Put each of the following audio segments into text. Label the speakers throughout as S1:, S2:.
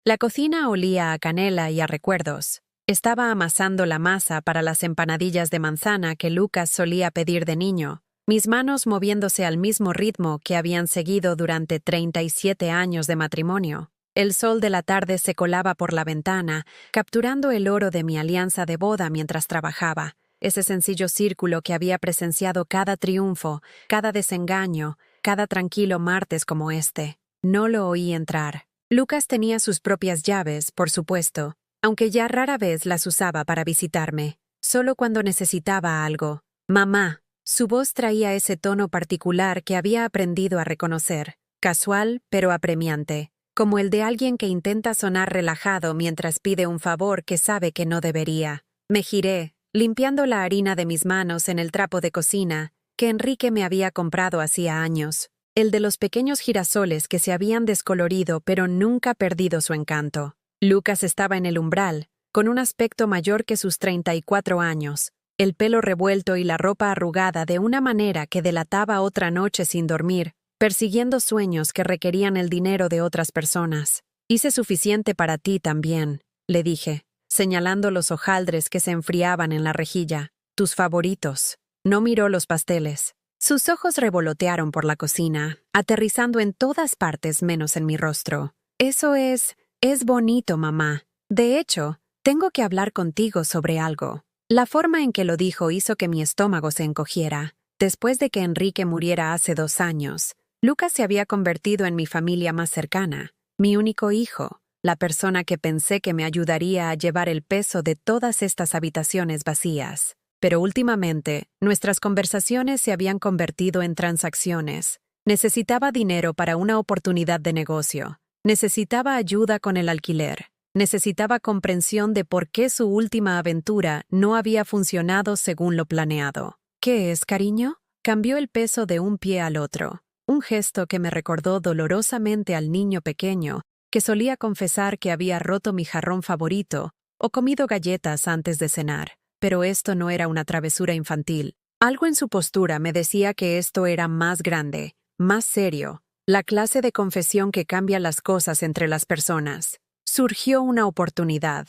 S1: La cocina olía a canela y a recuerdos. Estaba amasando la masa para las empanadillas de manzana que Lucas solía pedir de niño, mis manos moviéndose al mismo ritmo que habían seguido durante 37 años de matrimonio. El sol de la tarde se colaba por la ventana, capturando el oro de mi alianza de boda mientras trabajaba, ese sencillo círculo que había presenciado cada triunfo, cada desengaño, cada tranquilo martes como este. No lo oí entrar. Lucas tenía sus propias llaves, por supuesto, aunque ya rara vez las usaba para visitarme, solo cuando necesitaba algo. Mamá. Su voz traía ese tono particular que había aprendido a reconocer, casual pero apremiante, como el de alguien que intenta sonar relajado mientras pide un favor que sabe que no debería. Me giré, limpiando la harina de mis manos en el trapo de cocina que Enrique me había comprado hacía años, el de los pequeños girasoles que se habían descolorido pero nunca perdido su encanto. Lucas estaba en el umbral, con un aspecto mayor que sus 34 años, el pelo revuelto y la ropa arrugada de una manera que delataba otra noche sin dormir, persiguiendo sueños que requerían el dinero de otras personas. Hice suficiente para ti también, le dije, señalando los hojaldres que se enfriaban en la rejilla, tus favoritos. No miró los pasteles. Sus ojos revolotearon por la cocina, aterrizando en todas partes menos en mi rostro. Eso es bonito, mamá. De hecho, tengo que hablar contigo sobre algo. La forma en que lo dijo hizo que mi estómago se encogiera. Después de que Enrique muriera hace 2 años, Lucas se había convertido en mi familia más cercana, mi único hijo, la persona que pensé que me ayudaría a llevar el peso de todas estas habitaciones vacías. Pero últimamente, nuestras conversaciones se habían convertido en transacciones. Necesitaba dinero para una oportunidad de negocio. Necesitaba ayuda con el alquiler. Necesitaba comprensión de por qué su última aventura no había funcionado según lo planeado. ¿Qué es, cariño? Cambió el peso de un pie al otro. Un gesto que me recordó dolorosamente al niño pequeño que solía confesar que había roto mi jarrón favorito o comido galletas antes de cenar. Pero esto no era una travesura infantil. Algo en su postura me decía que esto era más grande, más serio, la clase de confesión que cambia las cosas entre las personas. Surgió una oportunidad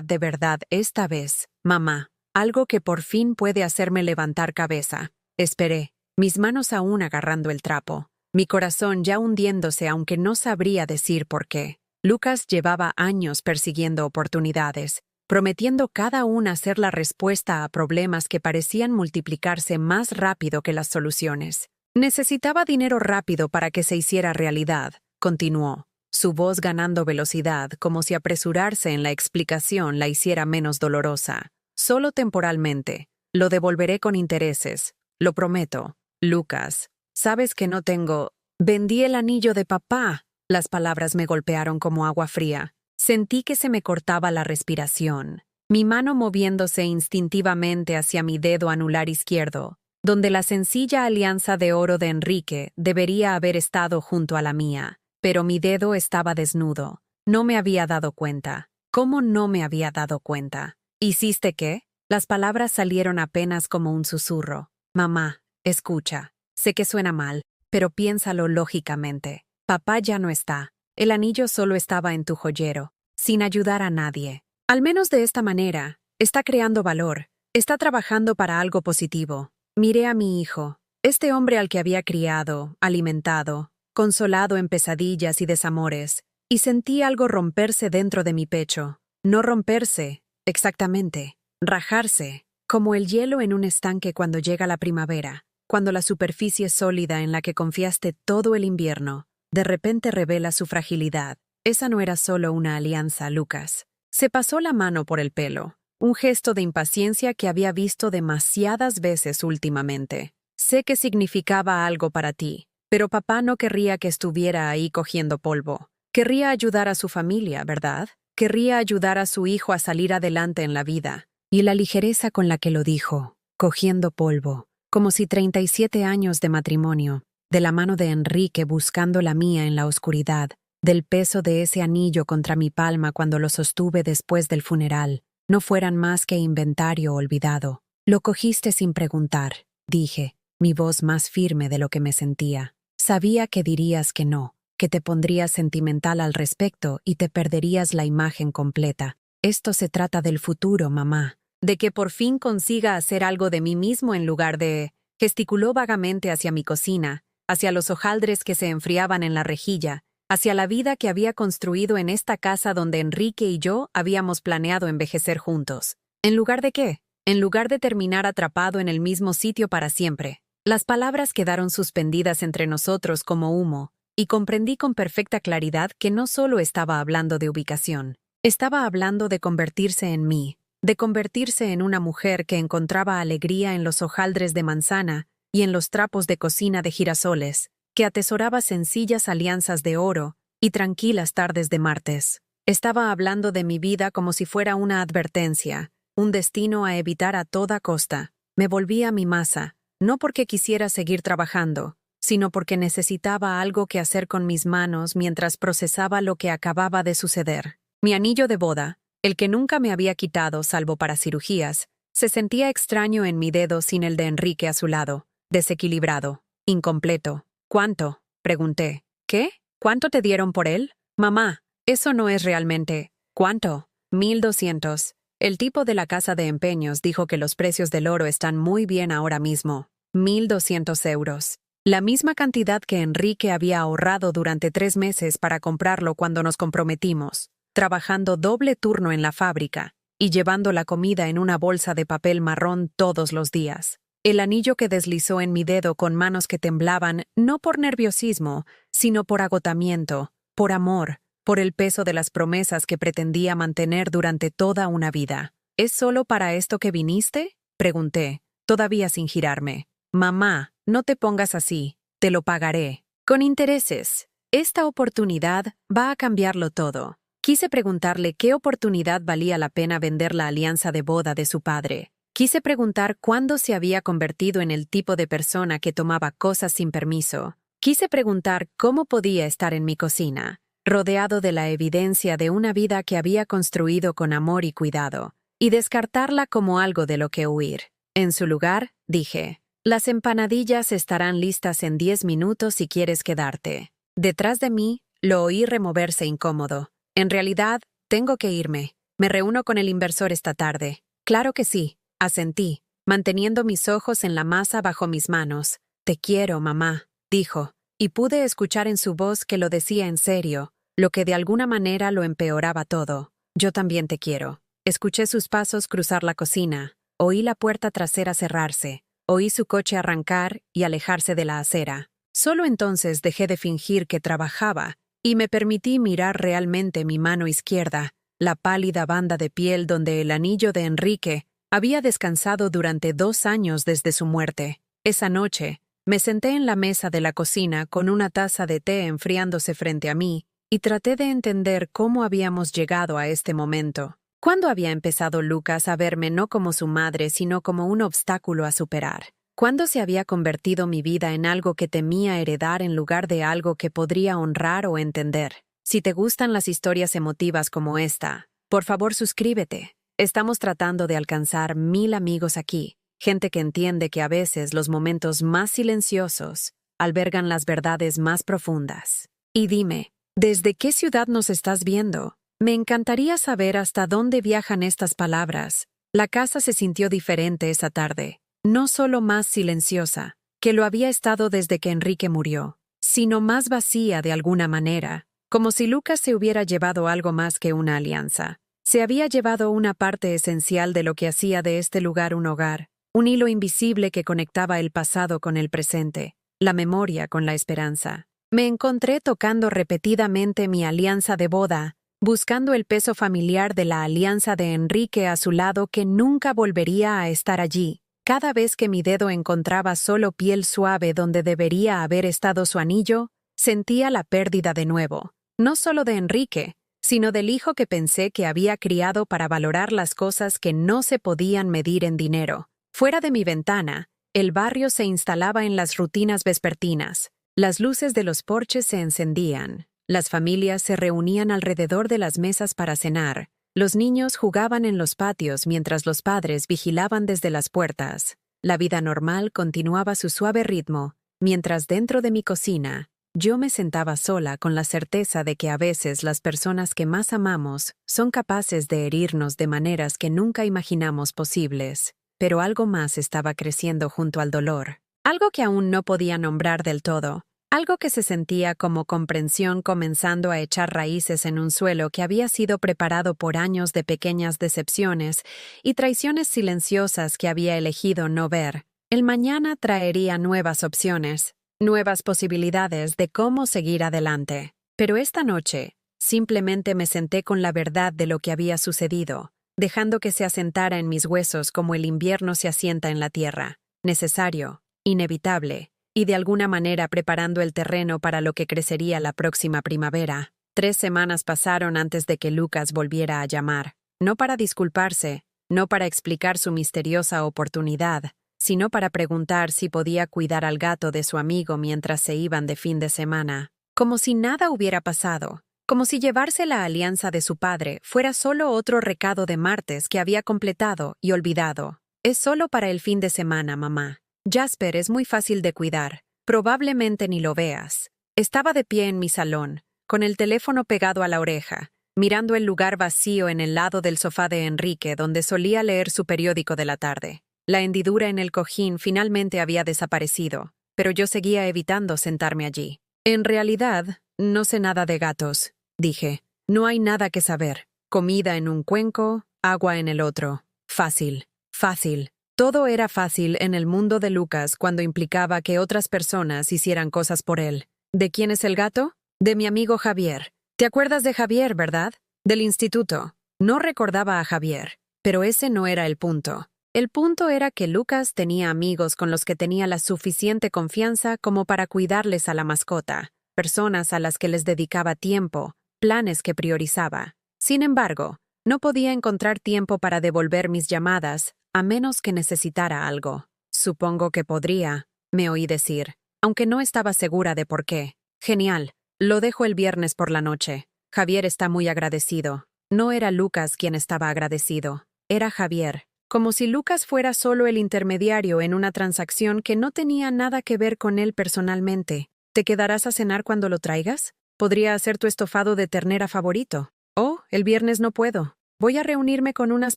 S1: de verdad esta vez, mamá, algo que por fin puede hacerme levantar cabeza. Esperé, mis manos aún agarrando el trapo, mi corazón ya hundiéndose aunque no sabría decir por qué. Lucas llevaba años persiguiendo oportunidades, prometiendo cada una ser la respuesta a problemas que parecían multiplicarse más rápido que las soluciones. Necesitaba dinero rápido para que se hiciera realidad, continuó, su voz ganando velocidad como si apresurarse en la explicación la hiciera menos dolorosa. Solo temporalmente. Lo devolveré con intereses, lo prometo. Lucas, sabes que no tengo... Vendí el anillo de papá. Las palabras me golpearon como agua fría. Sentí que se me cortaba la respiración, mi mano moviéndose instintivamente hacia mi dedo anular izquierdo, donde la sencilla alianza de oro de Enrique debería haber estado junto a la mía, pero mi dedo estaba desnudo. No me había dado cuenta. ¿Cómo no me había dado cuenta? ¿Hiciste qué? Las palabras salieron apenas como un susurro. Mamá, escucha. Sé que suena mal, pero piénsalo lógicamente. Papá ya no está. El anillo solo estaba en tu joyero, sin ayudar a nadie. Al menos de esta manera, está creando valor, está trabajando para algo positivo. Miré a mi hijo, este hombre al que había criado, alimentado, consolado en pesadillas y desamores, y sentí algo romperse dentro de mi pecho. No romperse, exactamente, rajarse, como el hielo en un estanque cuando llega la primavera, cuando la superficie sólida en la que confiaste todo el invierno de repente revela su fragilidad. Esa no era solo una alianza, Lucas. Se pasó la mano por el pelo, un gesto de impaciencia que había visto demasiadas veces últimamente. Sé que significaba algo para ti, pero papá no querría que estuviera ahí cogiendo polvo. Querría ayudar a su familia, ¿verdad? Querría ayudar a su hijo a salir adelante en la vida. Y la ligereza con la que lo dijo, cogiendo polvo, como si 37 años de matrimonio, de la mano de Enrique buscando la mía en la oscuridad, del peso de ese anillo contra mi palma cuando lo sostuve después del funeral, no fueran más que inventario olvidado. Lo cogiste sin preguntar, dije, mi voz más firme de lo que me sentía. Sabía que dirías que no que te pondrías sentimental al respecto y te perderías la imagen completa. Esto se trata del futuro, mamá. De que por fin consiga hacer algo de mí mismo en lugar de... Gesticuló vagamente hacia mi cocina, hacia los hojaldres que se enfriaban en la rejilla, hacia la vida que había construido en esta casa donde Enrique y yo habíamos planeado envejecer juntos. ¿En lugar de qué? En lugar de terminar atrapado en el mismo sitio para siempre. Las palabras quedaron suspendidas entre nosotros como humo, y comprendí con perfecta claridad que no solo estaba hablando de ubicación. Estaba hablando de convertirse en mí, de convertirse en una mujer que encontraba alegría en los hojaldres de manzana y en los trapos de cocina de girasoles, que atesoraba sencillas alianzas de oro y tranquilas tardes de martes. Estaba hablando de mi vida como si fuera una advertencia, un destino a evitar a toda costa. Me volví a mi masa, no porque quisiera seguir trabajando, sino porque necesitaba algo que hacer con mis manos mientras procesaba lo que acababa de suceder. Mi anillo de boda, el que nunca me había quitado salvo para cirugías, se sentía extraño en mi dedo sin el de Enrique a su lado, desequilibrado, incompleto. ¿Cuánto? Pregunté. ¿Qué? ¿Cuánto te dieron por él? Mamá, eso no es realmente. ¿Cuánto? 1,200. El tipo de la casa de empeños dijo que los precios del oro están muy bien ahora mismo. 1,200 euros. La misma cantidad que Enrique había ahorrado durante 3 meses para comprarlo cuando nos comprometimos, trabajando doble turno en la fábrica y llevando la comida en una bolsa de papel marrón todos los días. El anillo que deslizó en mi dedo con manos que temblaban no por nerviosismo, sino por agotamiento, por amor, por el peso de las promesas que pretendía mantener durante toda una vida. ¿Es solo para esto que viniste? Pregunté, todavía sin girarme. Mamá, no te pongas así, te lo pagaré. Con intereses. Esta oportunidad va a cambiarlo todo. Quise preguntarle qué oportunidad valía la pena vender la alianza de boda de su padre. Quise preguntar cuándo se había convertido en el tipo de persona que tomaba cosas sin permiso. Quise preguntar cómo podía estar en mi cocina, rodeado de la evidencia de una vida que había construido con amor y cuidado, y descartarla como algo de lo que huir. En su lugar, dije, las empanadillas estarán listas en 10 minutos si quieres quedarte. Detrás de mí, lo oí removerse incómodo. En realidad, tengo que irme. Me reúno con el inversor esta tarde. Claro que sí. Asentí, manteniendo mis ojos en la masa bajo mis manos. Te quiero, mamá, dijo, y pude escuchar en su voz que lo decía en serio, lo que de alguna manera lo empeoraba todo. Yo también te quiero. Escuché sus pasos cruzar la cocina, oí la puerta trasera cerrarse, oí su coche arrancar y alejarse de la acera. Solo entonces dejé de fingir que trabajaba y me permití mirar realmente mi mano izquierda, la pálida banda de piel donde el anillo de Enrique había descansado durante 2 años desde su muerte. Esa noche, me senté en la mesa de la cocina con una taza de té enfriándose frente a mí y traté de entender cómo habíamos llegado a este momento. ¿Cuándo había empezado Lucas a verme no como su madre, sino como un obstáculo a superar? ¿Cuándo se había convertido mi vida en algo que temía heredar en lugar de algo que podría honrar o entender? Si te gustan las historias emotivas como esta, por favor suscríbete. Estamos tratando de alcanzar 1,000 amigos aquí, gente que entiende que a veces los momentos más silenciosos albergan las verdades más profundas. Y dime, ¿desde qué ciudad nos estás viendo? Me encantaría saber hasta dónde viajan estas palabras. La casa se sintió diferente esa tarde, no solo más silenciosa, que lo había estado desde que Enrique murió, sino más vacía de alguna manera, como si Lucas se hubiera llevado algo más que una alianza. Se había llevado una parte esencial de lo que hacía de este lugar un hogar, un hilo invisible que conectaba el pasado con el presente, la memoria con la esperanza. Me encontré tocando repetidamente mi alianza de boda, buscando el peso familiar de la alianza de Enrique a su lado que nunca volvería a estar allí. Cada vez que mi dedo encontraba solo piel suave donde debería haber estado su anillo, sentía la pérdida de nuevo, no solo de Enrique, sino del hijo que pensé que había criado para valorar las cosas que no se podían medir en dinero. Fuera de mi ventana, el barrio se instalaba en las rutinas vespertinas. Las luces de los porches se encendían. Las familias se reunían alrededor de las mesas para cenar. Los niños jugaban en los patios mientras los padres vigilaban desde las puertas. La vida normal continuaba su suave ritmo, mientras dentro de mi cocina, Yo me sentaba sola con la certeza de que a veces las personas que más amamos son capaces de herirnos de maneras que nunca imaginamos posibles. Pero algo más estaba creciendo junto al dolor. Algo que aún no podía nombrar del todo. Algo que se sentía como comprensión comenzando a echar raíces en un suelo que había sido preparado por años de pequeñas decepciones y traiciones silenciosas que había elegido no ver. El mañana traería nuevas opciones, nuevas posibilidades de cómo seguir adelante. Pero esta noche, simplemente me senté con la verdad de lo que había sucedido, dejando que se asentara en mis huesos como el invierno se asienta en la tierra. Necesario, inevitable, y de alguna manera preparando el terreno para lo que crecería la próxima primavera. 3 semanas pasaron antes de que Lucas volviera a llamar, no para disculparse, no para explicar su misteriosa oportunidad, sino para preguntar si podía cuidar al gato de su amigo mientras se iban de fin de semana. Como si nada hubiera pasado, como si llevarse la alianza de su padre fuera solo otro recado de martes que había completado y olvidado. Es solo para el fin de semana, mamá. Jasper es muy fácil de cuidar. Probablemente ni lo veas. Estaba de pie en mi salón, con el teléfono pegado a la oreja, mirando el lugar vacío en el lado del sofá de Enrique donde solía leer su periódico de la tarde. La hendidura en el cojín finalmente había desaparecido, pero yo seguía evitando sentarme allí. En realidad, no sé nada de gatos, dije. No hay nada que saber. Comida en un cuenco, agua en el otro. Fácil, fácil. Todo era fácil en el mundo de Lucas cuando implicaba que otras personas hicieran cosas por él. ¿De quién es el gato? De mi amigo Javier. ¿Te acuerdas de Javier, verdad? Del instituto. No recordaba a Javier, pero ese no era el punto. El punto era que Lucas tenía amigos con los que tenía la suficiente confianza como para cuidarles a la mascota, personas a las que les dedicaba tiempo, planes que priorizaba. Sin embargo, no podía encontrar tiempo para devolver mis llamadas, a menos que necesitara algo. Supongo que podría, me oí decir, aunque no estaba segura de por qué. Genial, lo dejo el viernes por la noche. Javier está muy agradecido. No era Lucas quien estaba agradecido, era Javier. Como si Lucas fuera solo el intermediario en una transacción que no tenía nada que ver con él personalmente. ¿Te quedarás a cenar cuando lo traigas? Podría hacer tu estofado de ternera favorito. Oh, el viernes no puedo. Voy a reunirme con unas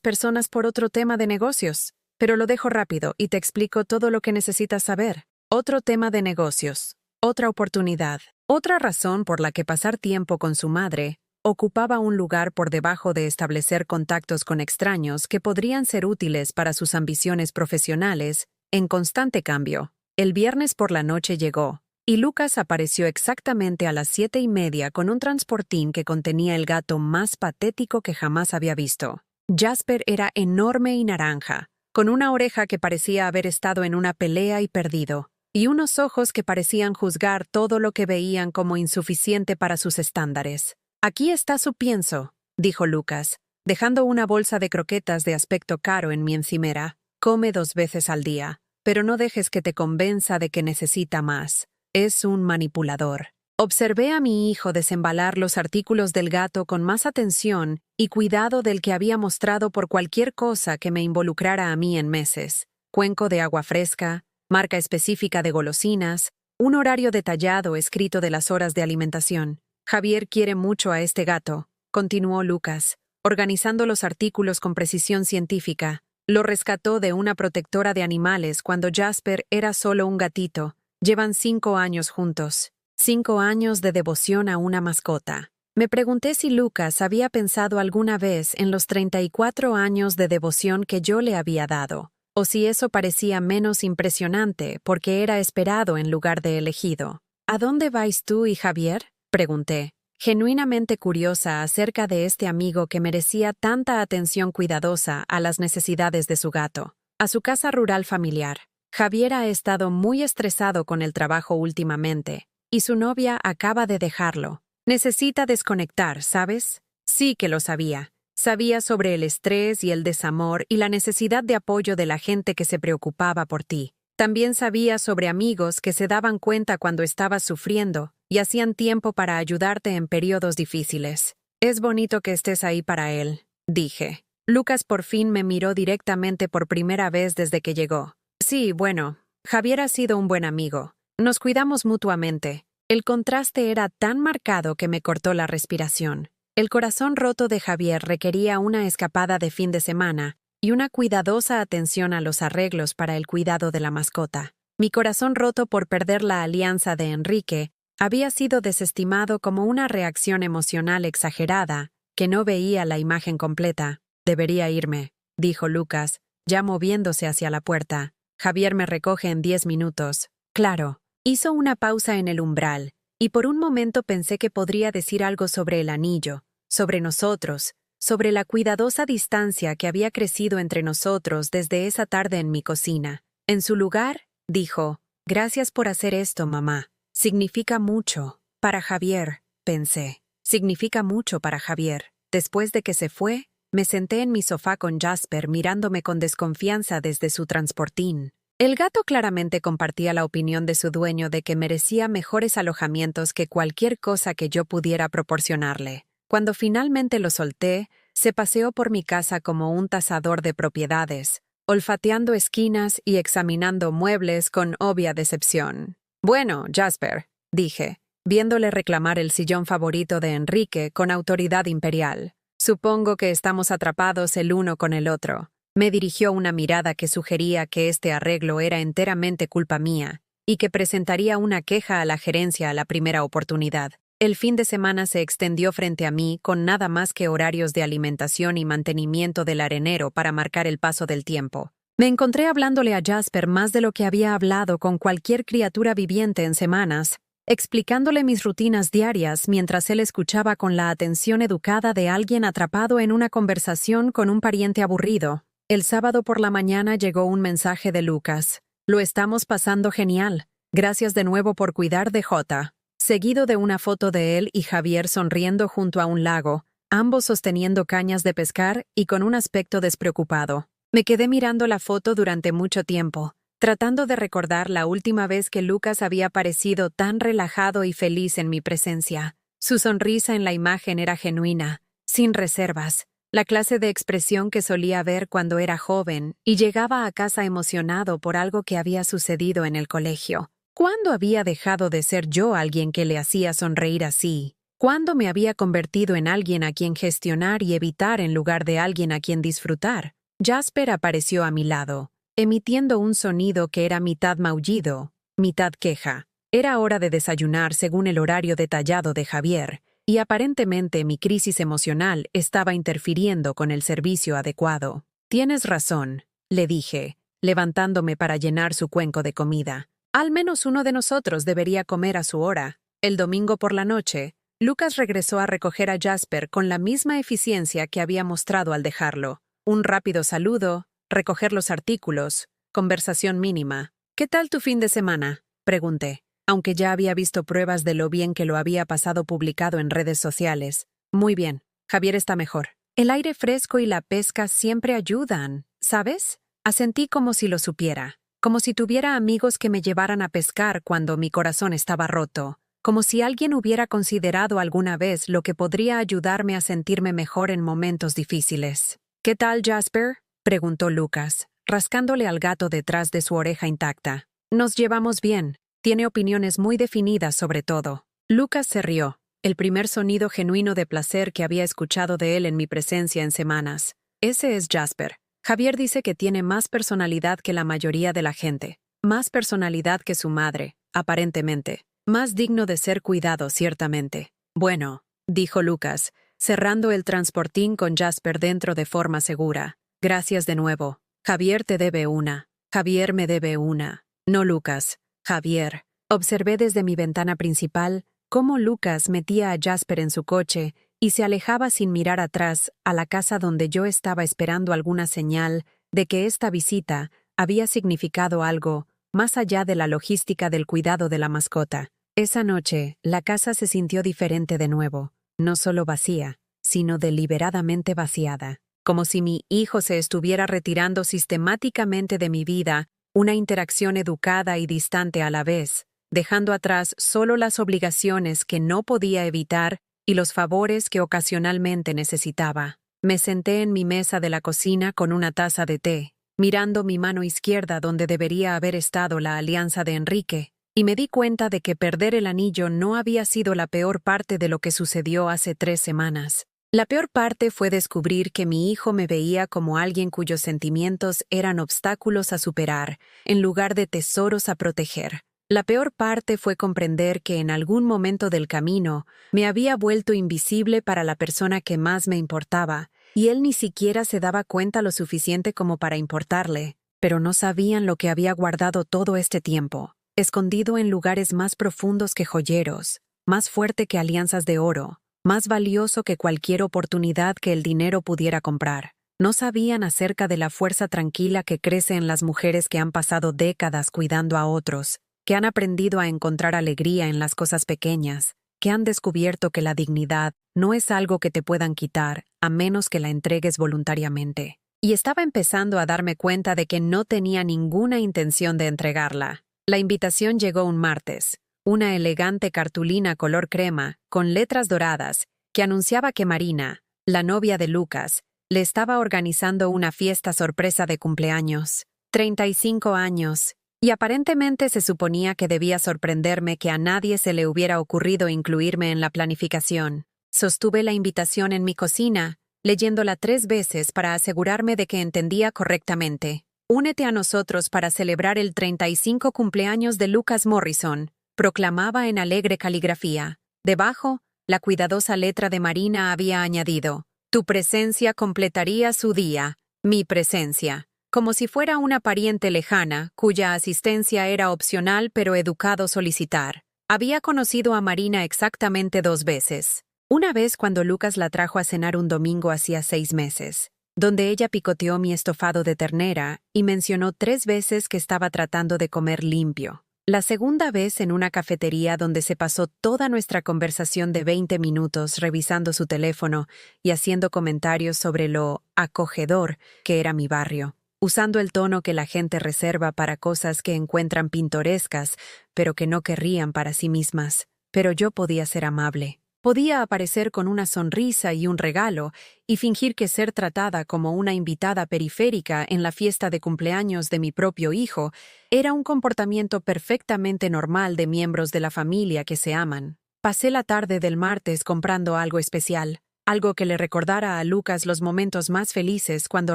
S1: personas por otro tema de negocios, pero lo dejo rápido y te explico todo lo que necesitas saber. Otro tema de negocios, otra oportunidad, otra razón por la que pasar tiempo con su madre ocupaba un lugar por debajo de establecer contactos con extraños que podrían ser útiles para sus ambiciones profesionales, en constante cambio. El viernes por la noche llegó, y Lucas apareció exactamente a las 7:30 con un transportín que contenía el gato más patético que jamás había visto. Jasper era enorme y naranja, con una oreja que parecía haber estado en una pelea y perdido, y unos ojos que parecían juzgar todo lo que veían como insuficiente para sus estándares. «Aquí está su pienso», dijo Lucas, dejando una bolsa de croquetas de aspecto caro en mi encimera. «Come 2 veces al día, pero no dejes que te convenza de que necesita más. Es un manipulador». Observé a mi hijo desembalar los artículos del gato con más atención y cuidado del que había mostrado por cualquier cosa que me involucrara a mí en meses. Cuenco de agua fresca, marca específica de golosinas, un horario detallado escrito de las horas de alimentación. «Javier quiere mucho a este gato», continuó Lucas, organizando los artículos con precisión científica. Lo rescató de una protectora de animales cuando Jasper era solo un gatito. Llevan 5 años juntos. 5 años de devoción a una mascota. Me pregunté si Lucas había pensado alguna vez en los 34 años de devoción que yo le había dado, o si eso parecía menos impresionante porque era esperado en lugar de elegido. «¿A dónde vais tú y Javier?», pregunté, genuinamente curiosa acerca de este amigo que merecía tanta atención cuidadosa a las necesidades de su gato. «A su casa rural familiar. Javier ha estado muy estresado con el trabajo últimamente, y su novia acaba de dejarlo. Necesita desconectar, ¿sabes?» Sí que lo sabía. Sabía sobre el estrés y el desamor y la necesidad de apoyo de la gente que se preocupaba por ti. También sabía sobre amigos que se daban cuenta cuando estabas sufriendo y hacían tiempo para ayudarte en periodos difíciles. «Es bonito que estés ahí para él», dije. Lucas por fin me miró directamente por primera vez desde que llegó. «Sí, bueno, Javier ha sido un buen amigo. Nos cuidamos mutuamente. El contraste era tan marcado que me cortó la respiración. El corazón roto de Javier requería una escapada de fin de semana y una cuidadosa atención a los arreglos para el cuidado de la mascota. Mi corazón roto por perder la alianza de Enrique había sido desestimado como una reacción emocional exagerada, que no veía la imagen completa. Debería irme, dijo Lucas, ya moviéndose hacia la puerta. Javier me recoge en 10 minutos. Claro. Hizo una pausa en el umbral, y por un momento pensé que podría decir algo sobre el anillo, sobre nosotros, sobre la cuidadosa distancia que había crecido entre nosotros desde esa tarde en mi cocina. En su lugar, dijo, «Gracias por hacer esto, mamá. Significa mucho. Para Javier», pensé. Significa mucho para Javier. Después de que se fue, me senté en mi sofá con Jasper mirándome con desconfianza desde su transportín. El gato claramente compartía la opinión de su dueño de que merecía mejores alojamientos que cualquier cosa que yo pudiera proporcionarle. Cuando finalmente lo solté, se paseó por mi casa como un tasador de propiedades, olfateando esquinas y examinando muebles con obvia decepción. «Bueno, Jasper», dije, viéndole reclamar el sillón favorito de Enrique con autoridad imperial. «Supongo que estamos atrapados el uno con el otro». Me dirigió una mirada que sugería que este arreglo era enteramente culpa mía y que presentaría una queja a la gerencia a la primera oportunidad. El fin de semana se extendió frente a mí con nada más que horarios de alimentación y mantenimiento del arenero para marcar el paso del tiempo. Me encontré hablándole a Jasper más de lo que había hablado con cualquier criatura viviente en semanas, explicándole mis rutinas diarias mientras él escuchaba con la atención educada de alguien atrapado en una conversación con un pariente aburrido. El sábado por la mañana llegó un mensaje de Lucas. «Lo estamos pasando genial. Gracias de nuevo por cuidar de Jota», seguido de una foto de él y Javier sonriendo junto a un lago, ambos sosteniendo cañas de pescar y con un aspecto despreocupado. Me quedé mirando la foto durante mucho tiempo, tratando de recordar la última vez que Lucas había parecido tan relajado y feliz en mi presencia. Su sonrisa en la imagen era genuina, sin reservas. La clase de expresión que solía ver cuando era joven y llegaba a casa emocionado por algo que había sucedido en el colegio. ¿Cuándo había dejado de ser yo alguien que le hacía sonreír así? ¿Cuándo me había convertido en alguien a quien gestionar y evitar en lugar de alguien a quien disfrutar? Jasper apareció a mi lado, emitiendo un sonido que era mitad maullido, mitad queja. Era hora de desayunar según el horario detallado de Javier, y aparentemente mi crisis emocional estaba interfiriendo con el servicio adecuado. «Tienes razón», le dije, levantándome para llenar su cuenco de comida. «Al menos uno de nosotros debería comer a su hora». El domingo por la noche, Lucas regresó a recoger a Jasper con la misma eficiencia que había mostrado al dejarlo. Un rápido saludo, recoger los artículos, conversación mínima. «¿Qué tal tu fin de semana?», pregunté, aunque ya había visto pruebas de lo bien que lo había pasado publicado en redes sociales. «Muy bien, Javier está mejor. El aire fresco y la pesca siempre ayudan, ¿sabes?». Asentí como si lo supiera, como si tuviera amigos que me llevaran a pescar cuando mi corazón estaba roto, como si alguien hubiera considerado alguna vez lo que podría ayudarme a sentirme mejor en momentos difíciles. «¿Qué tal, Jasper?», preguntó Lucas, rascándole al gato detrás de su oreja intacta. «Nos llevamos bien. Tiene opiniones muy definidas sobre todo». Lucas se rió, el primer sonido genuino de placer que había escuchado de él en mi presencia en semanas. «Ese es Jasper. Javier dice que tiene más personalidad que la mayoría de la gente. Más personalidad que su madre, aparentemente. Más digno de ser cuidado, ciertamente». «Bueno», dijo Lucas, cerrando el transportín con Jasper dentro de forma segura. «Gracias de nuevo. Javier te debe una. Javier me debe una. No Lucas. Javier». Observé desde mi ventana principal cómo Lucas metía a Jasper en su coche y se alejaba sin mirar atrás a la casa donde yo estaba esperando alguna señal de que esta visita había significado algo más allá de la logística del cuidado de la mascota. Esa noche, la casa se sintió diferente de nuevo, no solo vacía, sino deliberadamente vaciada, como si mi hijo se estuviera retirando sistemáticamente de mi vida, una interacción educada y distante a la vez, dejando atrás solo las obligaciones que no podía evitar y los favores que ocasionalmente necesitaba. Me senté en mi mesa de la cocina con una taza de té, mirando mi mano izquierda donde debería haber estado la alianza de Enrique. y me di cuenta de que perder el anillo no había sido la peor parte de lo que sucedió hace 3 semanas. La peor parte fue descubrir que mi hijo me veía como alguien cuyos sentimientos eran obstáculos a superar, en lugar de tesoros a proteger. La peor parte fue comprender que en algún momento del camino me había vuelto invisible para la persona que más me importaba, y él ni siquiera se daba cuenta lo suficiente como para importarle, pero no sabían lo que había guardado todo este tiempo, escondido en lugares más profundos que joyeros, más fuerte que alianzas de oro, más valioso que cualquier oportunidad que el dinero pudiera comprar. No sabían acerca de la fuerza tranquila que crece en las mujeres que han pasado décadas cuidando a otros, que han aprendido a encontrar alegría en las cosas pequeñas, que han descubierto que la dignidad no es algo que te puedan quitar, a menos que la entregues voluntariamente. Y estaba empezando a darme cuenta de que no tenía ninguna intención de entregarla. La invitación llegó un martes, una elegante cartulina color crema, con letras doradas, que anunciaba que Marina, la novia de Lucas, le estaba organizando una fiesta sorpresa de cumpleaños. 35 años. Y aparentemente se suponía que debía sorprenderme que a nadie se le hubiera ocurrido incluirme en la planificación. Sostuve la invitación en mi cocina, leyéndola 3 veces para asegurarme de que entendía correctamente. «Únete a nosotros para celebrar el 35 cumpleaños de Lucas Morrison», proclamaba en alegre caligrafía. Debajo, la cuidadosa letra de Marina había añadido: «Tu presencia completaría su día, mi presencia», como si fuera una pariente lejana, cuya asistencia era opcional pero educado solicitar. Había conocido a Marina exactamente 2 veces. Una vez cuando Lucas la trajo a cenar un domingo hacía 6 meses, donde ella picoteó mi estofado de ternera y mencionó 3 veces que estaba tratando de comer limpio. La segunda vez en una cafetería donde se pasó toda nuestra conversación de 20 minutos revisando su teléfono y haciendo comentarios sobre lo acogedor que era mi barrio, usando el tono que la gente reserva para cosas que encuentran pintorescas, pero que no querrían para sí mismas. Pero yo podía ser amable. Podía aparecer con una sonrisa y un regalo y fingir que ser tratada como una invitada periférica en la fiesta de cumpleaños de mi propio hijo era un comportamiento perfectamente normal de miembros de la familia que se aman. Pasé la tarde del martes comprando algo especial, algo que le recordara a Lucas los momentos más felices cuando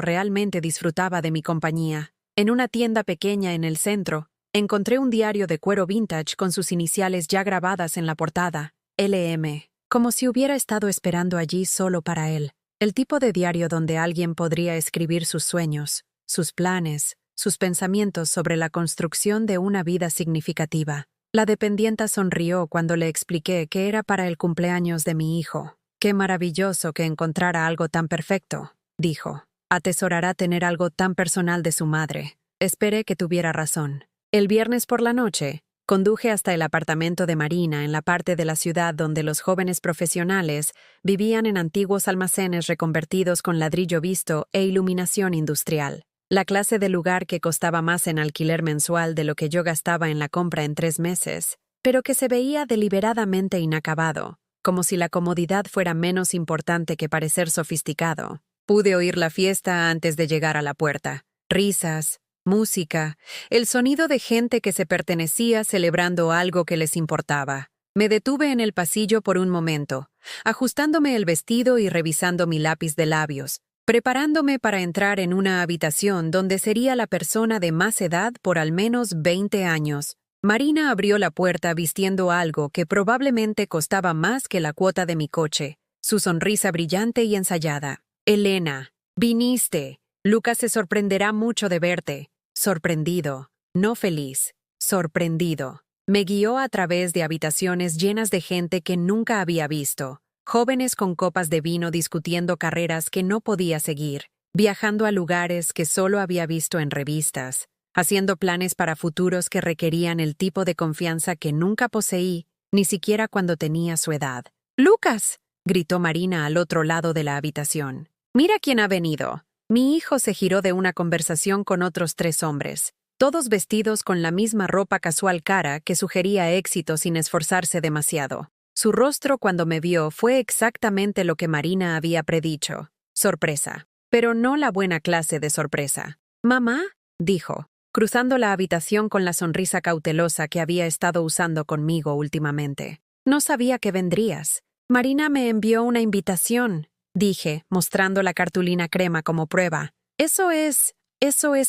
S1: realmente disfrutaba de mi compañía. En una tienda pequeña en el centro, encontré un diario de cuero vintage con sus iniciales ya grabadas en la portada, LM. Como si hubiera estado esperando allí solo para él. El tipo de diario donde alguien podría escribir sus sueños, sus planes, sus pensamientos sobre la construcción de una vida significativa. La dependienta sonrió cuando le expliqué que era para el cumpleaños de mi hijo. «Qué maravilloso que encontrara algo tan perfecto», dijo. «Atesorará tener algo tan personal de su madre». Esperé que tuviera razón. El viernes por la noche, conduje hasta el apartamento de Marina en la parte de la ciudad donde los jóvenes profesionales vivían en antiguos almacenes reconvertidos con ladrillo visto e iluminación industrial. La clase de lugar que costaba más en alquiler mensual de lo que yo gastaba en la compra en 3 meses, pero que se veía deliberadamente inacabado, como si la comodidad fuera menos importante que parecer sofisticado. Pude oír la fiesta antes de llegar a la puerta. Risas, música, el sonido de gente que se pertenecía celebrando algo que les importaba. Me detuve en el pasillo por un momento, ajustándome el vestido y revisando mi lápiz de labios, preparándome para entrar en una habitación donde sería la persona de más edad por al menos 20 años. Marina abrió la puerta vistiendo algo que probablemente costaba más que la cuota de mi coche, su sonrisa brillante y ensayada. «Elena, viniste. Lucas se sorprenderá mucho de verte». Sorprendido, no feliz, sorprendido. Me guió a través de habitaciones llenas de gente que nunca había visto, jóvenes con copas de vino discutiendo carreras que no podía seguir, viajando a lugares que solo había visto en revistas, haciendo planes para futuros que requerían el tipo de confianza que nunca poseí, ni siquiera cuando tenía su edad. «¡Lucas!», gritó Marina al otro lado de la habitación. «Mira quién ha venido». Mi hijo se giró de una conversación con otros 3 hombres, todos vestidos con la misma ropa casual cara que sugería éxito sin esforzarse demasiado. Su rostro cuando me vio fue exactamente lo que Marina había predicho. Sorpresa. Pero no la buena clase de sorpresa. «¿Mamá?», dijo. cruzando la habitación con la sonrisa cautelosa que había estado usando conmigo últimamente. No sabía que vendrías. Marina me envió una invitación, dije, mostrando la cartulina crema como prueba. Eso es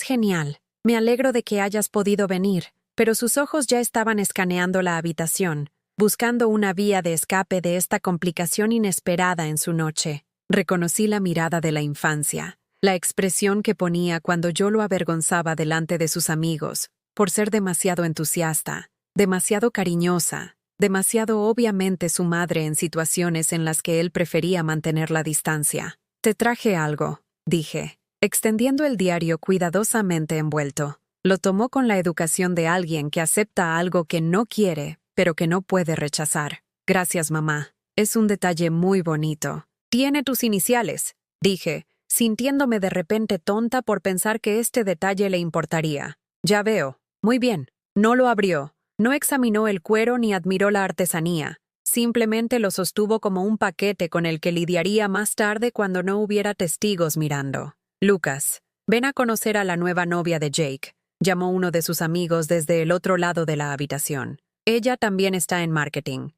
S1: genial. Me alegro de que hayas podido venir, pero sus ojos ya estaban escaneando la habitación, buscando una vía de escape de esta complicación inesperada en su noche. Reconocí la mirada de la infancia, la expresión que ponía cuando yo lo avergonzaba delante de sus amigos, por ser demasiado entusiasta, demasiado cariñosa, demasiado obviamente su madre en situaciones en las que él prefería mantener la distancia. Te traje algo, dije, extendiendo el diario cuidadosamente envuelto. Lo tomó con la educación de alguien que acepta algo que no quiere, pero que no puede rechazar. Gracias, mamá. Es un detalle muy bonito. Tiene tus iniciales, dije, sintiéndome de repente tonta por pensar que este detalle le importaría. Ya veo. Muy bien. No lo abrió. No examinó el cuero ni admiró la artesanía. Simplemente lo sostuvo como un paquete con el que lidiaría más tarde cuando no hubiera testigos mirando. Lucas, ven a conocer a la nueva novia de Jake, llamó uno de sus amigos desde el otro lado de la habitación. Ella también está en marketing.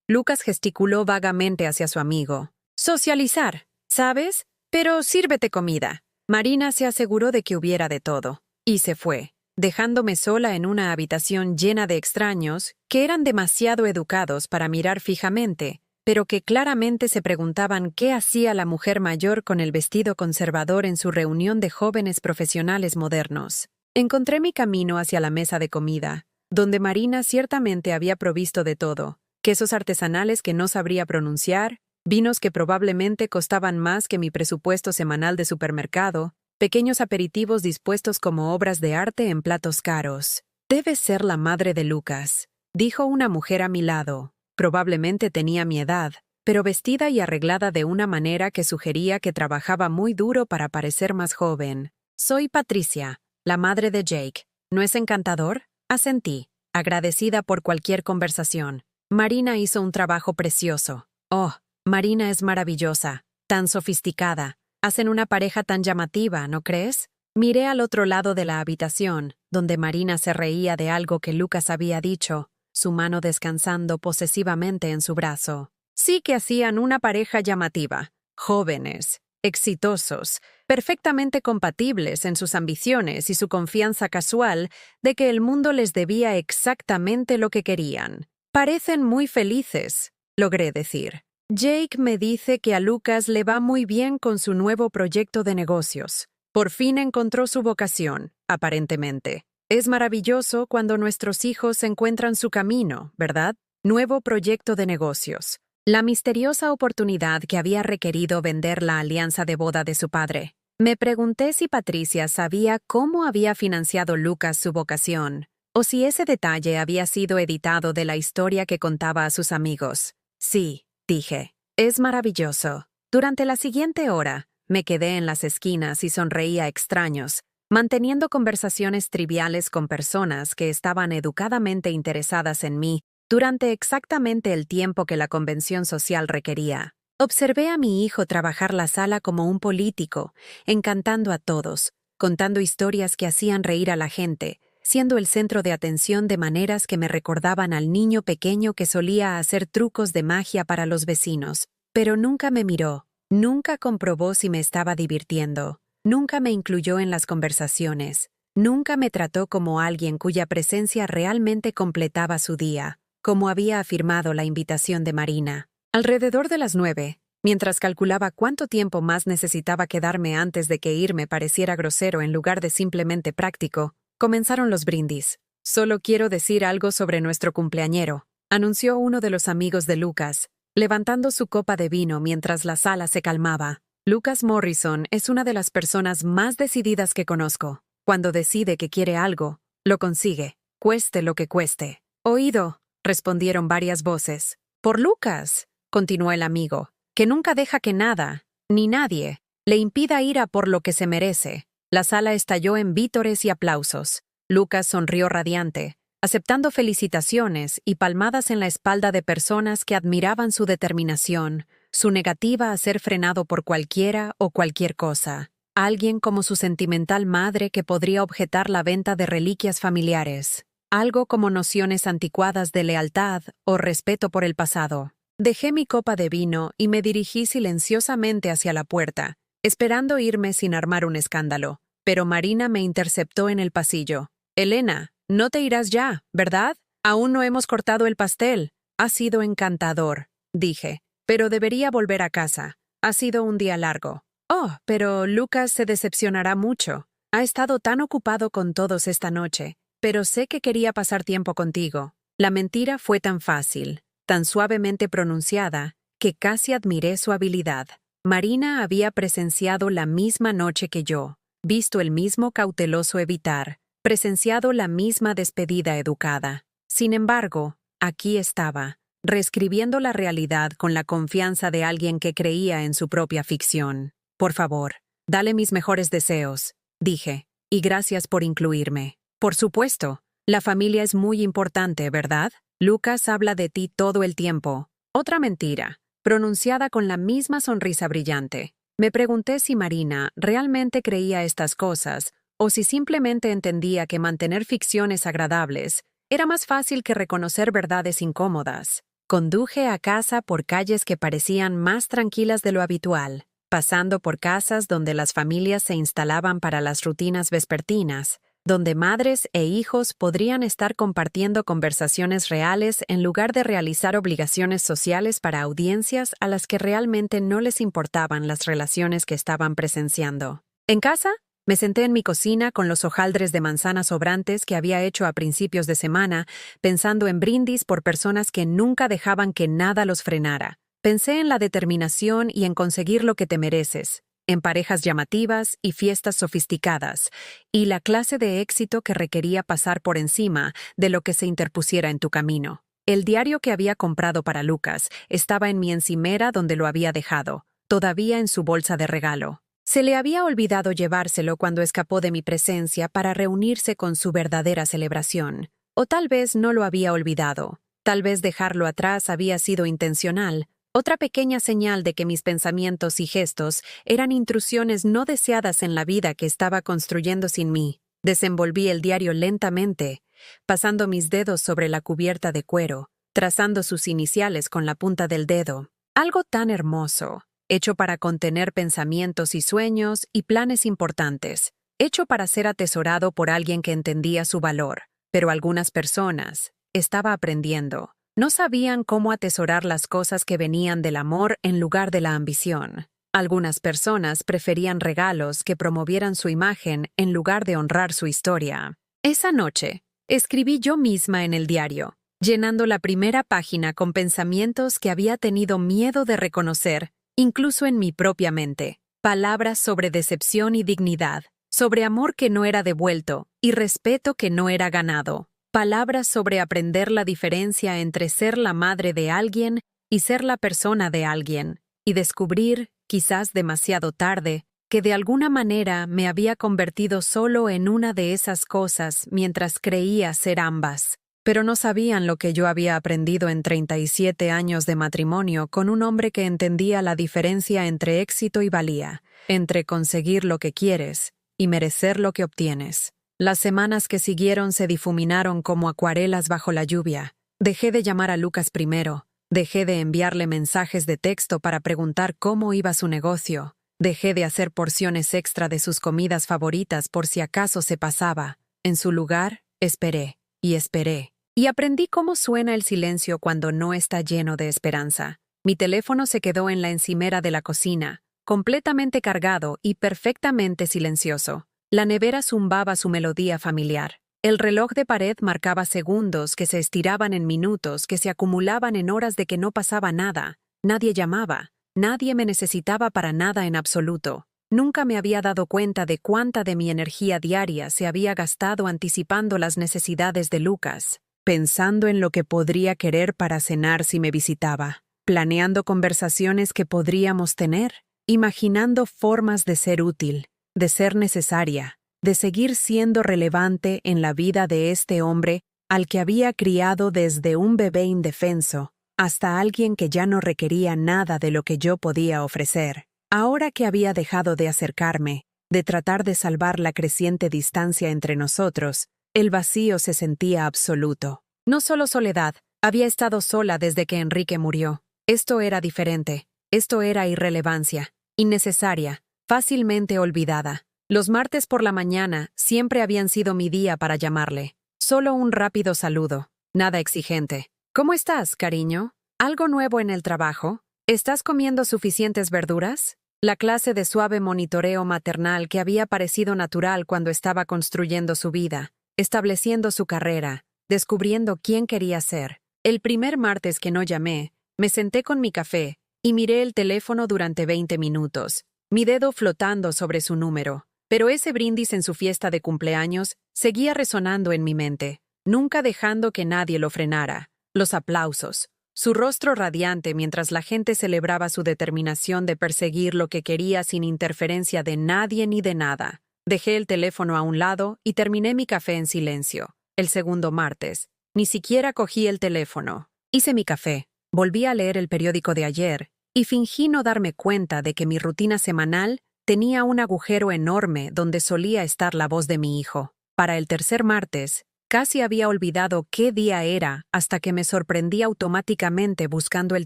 S1: Lucas gesticuló vagamente hacia su amigo. Socializar, ¿sabes? Pero sírvete comida. Marina se aseguró de que hubiera de todo. Y se fue, dejándome sola en una habitación llena de extraños que eran demasiado educados para mirar fijamente, pero que claramente se preguntaban qué hacía la mujer mayor con el vestido conservador en su reunión de jóvenes profesionales modernos. Encontré mi camino hacia la mesa de comida, donde Marina ciertamente había provisto de todo: quesos artesanales que no sabría pronunciar, vinos que probablemente costaban más que mi presupuesto semanal de supermercado, pequeños aperitivos dispuestos como obras de arte en platos caros. Debe ser la madre de Lucas, dijo una mujer a mi lado. Probablemente tenía mi edad, pero vestida y arreglada de una manera que sugería que trabajaba muy duro para parecer más joven. Soy Patricia, la madre de Jake. ¿No es encantador? Asentí, agradecida por cualquier conversación. Marina hizo un trabajo precioso. Oh, Marina es maravillosa, tan sofisticada. Hacen una pareja tan llamativa, ¿no crees? Miré al otro lado de la habitación, donde Marina se reía de algo que Lucas había dicho, su mano descansando posesivamente en su brazo. Sí que hacían una pareja llamativa, jóvenes, exitosos, perfectamente compatibles en sus ambiciones y su confianza casual de que el mundo les debía exactamente lo que querían. Parecen muy felices, logré decir. Jake me dice que a Lucas le va muy bien con su nuevo proyecto de negocios. Por fin encontró su vocación, aparentemente. Es maravilloso cuando nuestros hijos encuentran su camino, ¿verdad? Nuevo proyecto de negocios. La misteriosa oportunidad que había requerido vender la alianza de boda de su padre. Me pregunté si Patricia sabía cómo había financiado Lucas su vocación, o si ese detalle había sido editado de la historia que contaba a sus amigos. Sí, dije. Es maravilloso. Durante la siguiente hora, me quedé en las esquinas y sonreía a extraños, manteniendo conversaciones triviales con personas que estaban educadamente interesadas en mí durante exactamente el tiempo que la convención social requería. Observé a mi hijo trabajar la sala como un político, encantando a todos, contando historias que hacían reír a la gente, siendo el centro de atención de maneras que me recordaban al niño pequeño que solía hacer trucos de magia para los vecinos. Pero nunca me miró, nunca comprobó si me estaba divirtiendo. Nunca me incluyó en las conversaciones. Nunca me trató como alguien cuya presencia realmente completaba su día, como había afirmado la invitación de Marina. Alrededor de las 9, mientras calculaba cuánto tiempo más necesitaba quedarme antes de que irme pareciera grosero en lugar de simplemente práctico, comenzaron los brindis. Solo quiero decir algo sobre nuestro cumpleañero, anunció uno de los amigos de Lucas, levantando su copa de vino mientras la sala se calmaba. Lucas Morrison es una de las personas más decididas que conozco. Cuando decide que quiere algo, lo consigue, cueste lo que cueste. Oído, respondieron varias voces. Por Lucas, continuó el amigo, que nunca deja que nada, ni nadie, le impida ir a por lo que se merece. La sala estalló en vítores y aplausos. Lucas sonrió radiante, aceptando felicitaciones y palmadas en la espalda de personas que admiraban su determinación, su negativa a ser frenado por cualquiera o cualquier cosa. Alguien como su sentimental madre que podría objetar la venta de reliquias familiares. Algo como nociones anticuadas de lealtad o respeto por el pasado. Dejé mi copa de vino y me dirigí silenciosamente hacia la puerta, esperando irme sin armar un escándalo. Pero Marina me interceptó en el pasillo. «Elena, no te irás ya, ¿verdad? Aún no hemos cortado el pastel. Ha sido encantador», dije. «Pero debería volver a casa. Ha sido un día largo». «Oh, pero Lucas se decepcionará mucho. Ha estado tan ocupado con todos esta noche. Pero sé que quería pasar tiempo contigo». La mentira fue tan fácil, tan suavemente pronunciada, que casi admiré su habilidad. Marina había presenciado la misma noche que yo, visto el mismo cauteloso evitar, presenciado la misma despedida educada. Sin embargo, aquí estaba, reescribiendo la realidad con la confianza de alguien que creía en su propia ficción. «Por favor, dale mis mejores deseos», dije, «y gracias por incluirme». «Por supuesto, la familia es muy importante, ¿verdad? Lucas habla de ti todo el tiempo». Otra mentira, pronunciada con la misma sonrisa brillante. Me pregunté si Marina realmente creía estas cosas o si simplemente entendía que mantener ficciones agradables era más fácil que reconocer verdades incómodas. Conduje a casa por calles que parecían más tranquilas de lo habitual, pasando por casas donde las familias se instalaban para las rutinas vespertinas, donde madres e hijos podrían estar compartiendo conversaciones reales en lugar de realizar obligaciones sociales para audiencias a las que realmente no les importaban las relaciones que estaban presenciando. En casa, me senté en mi cocina con los hojaldres de manzanas sobrantes que había hecho a principios de semana, pensando en brindis por personas que nunca dejaban que nada los frenara. Pensé en la determinación y en conseguir lo que te mereces, en parejas llamativas y fiestas sofisticadas, y la clase de éxito que requería pasar por encima de lo que se interpusiera en tu camino. El diario que había comprado para Lucas estaba en mi encimera donde lo había dejado, todavía en su bolsa de regalo. Se le había olvidado llevárselo cuando escapó de mi presencia para reunirse con su verdadera celebración. O tal vez no lo había olvidado. Tal vez dejarlo atrás había sido intencional. Otra pequeña señal de que mis pensamientos y gestos eran intrusiones no deseadas en la vida que estaba construyendo sin mí. Desenvolví el diario lentamente, pasando mis dedos sobre la cubierta de cuero, trazando sus iniciales con la punta del dedo. Algo tan hermoso, hecho para contener pensamientos y sueños y planes importantes, hecho para ser atesorado por alguien que entendía su valor. Pero algunas personas, estaba aprendiendo, no sabían cómo atesorar las cosas que venían del amor en lugar de la ambición. Algunas personas preferían regalos que promovieran su imagen en lugar de honrar su historia. Esa noche, escribí yo misma en el diario, llenando la primera página con pensamientos que había tenido miedo de reconocer, incluso en mi propia mente. Palabras sobre decepción y dignidad, sobre amor que no era devuelto y respeto que no era ganado. Palabras sobre aprender la diferencia entre ser la madre de alguien y ser la persona de alguien, y descubrir, quizás demasiado tarde, que de alguna manera me había convertido solo en una de esas cosas mientras creía ser ambas. Pero no sabían lo que yo había aprendido en 37 años de matrimonio con un hombre que entendía la diferencia entre éxito y valía, entre conseguir lo que quieres y merecer lo que obtienes. Las semanas que siguieron se difuminaron como acuarelas bajo la lluvia. Dejé de llamar a Lucas primero. Dejé de enviarle mensajes de texto para preguntar cómo iba su negocio. Dejé de hacer porciones extra de sus comidas favoritas por si acaso se pasaba. En su lugar, esperé y esperé. Y aprendí cómo suena el silencio cuando no está lleno de esperanza. Mi teléfono se quedó en la encimera de la cocina, completamente cargado y perfectamente silencioso. La nevera zumbaba su melodía familiar. El reloj de pared marcaba segundos que se estiraban en minutos que se acumulaban en horas de que no pasaba nada. Nadie llamaba. Nadie me necesitaba para nada en absoluto. Nunca me había dado cuenta de cuánta de mi energía diaria se había gastado anticipando las necesidades de Lucas, pensando en lo que podría querer para cenar si me visitaba, planeando conversaciones que podríamos tener, imaginando formas de ser útil, de ser necesaria, de seguir siendo relevante en la vida de este hombre al que había criado desde un bebé indefenso hasta alguien que ya no requería nada de lo que yo podía ofrecer. Ahora que había dejado de acercarme, de tratar de salvar la creciente distancia entre nosotros, el vacío se sentía absoluto. No solo soledad, había estado sola desde que Enrique murió. Esto era diferente. Esto era irrelevancia, innecesaria, fácilmente olvidada. Los martes por la mañana siempre habían sido mi día para llamarle. Solo un rápido saludo, nada exigente. ¿Cómo estás, cariño? ¿Algo nuevo en el trabajo? ¿Estás comiendo suficientes verduras? La clase de suave monitoreo maternal que había parecido natural cuando estaba construyendo su vida, estableciendo su carrera, descubriendo quién quería ser. El primer martes que no llamé, me senté con mi café y miré el teléfono durante 20 minutos, mi dedo flotando sobre su número. Pero ese brindis en su fiesta de cumpleaños seguía resonando en mi mente, nunca dejando que nadie lo frenara. Los aplausos, su rostro radiante mientras la gente celebraba su determinación de perseguir lo que quería sin interferencia de nadie ni de nada. Dejé el teléfono a un lado y terminé mi café en silencio. El segundo martes, ni siquiera cogí el teléfono. Hice mi café, volví a leer el periódico de ayer y fingí no darme cuenta de que mi rutina semanal tenía un agujero enorme donde solía estar la voz de mi hijo. Para el tercer martes, casi había olvidado qué día era hasta que me sorprendí automáticamente buscando el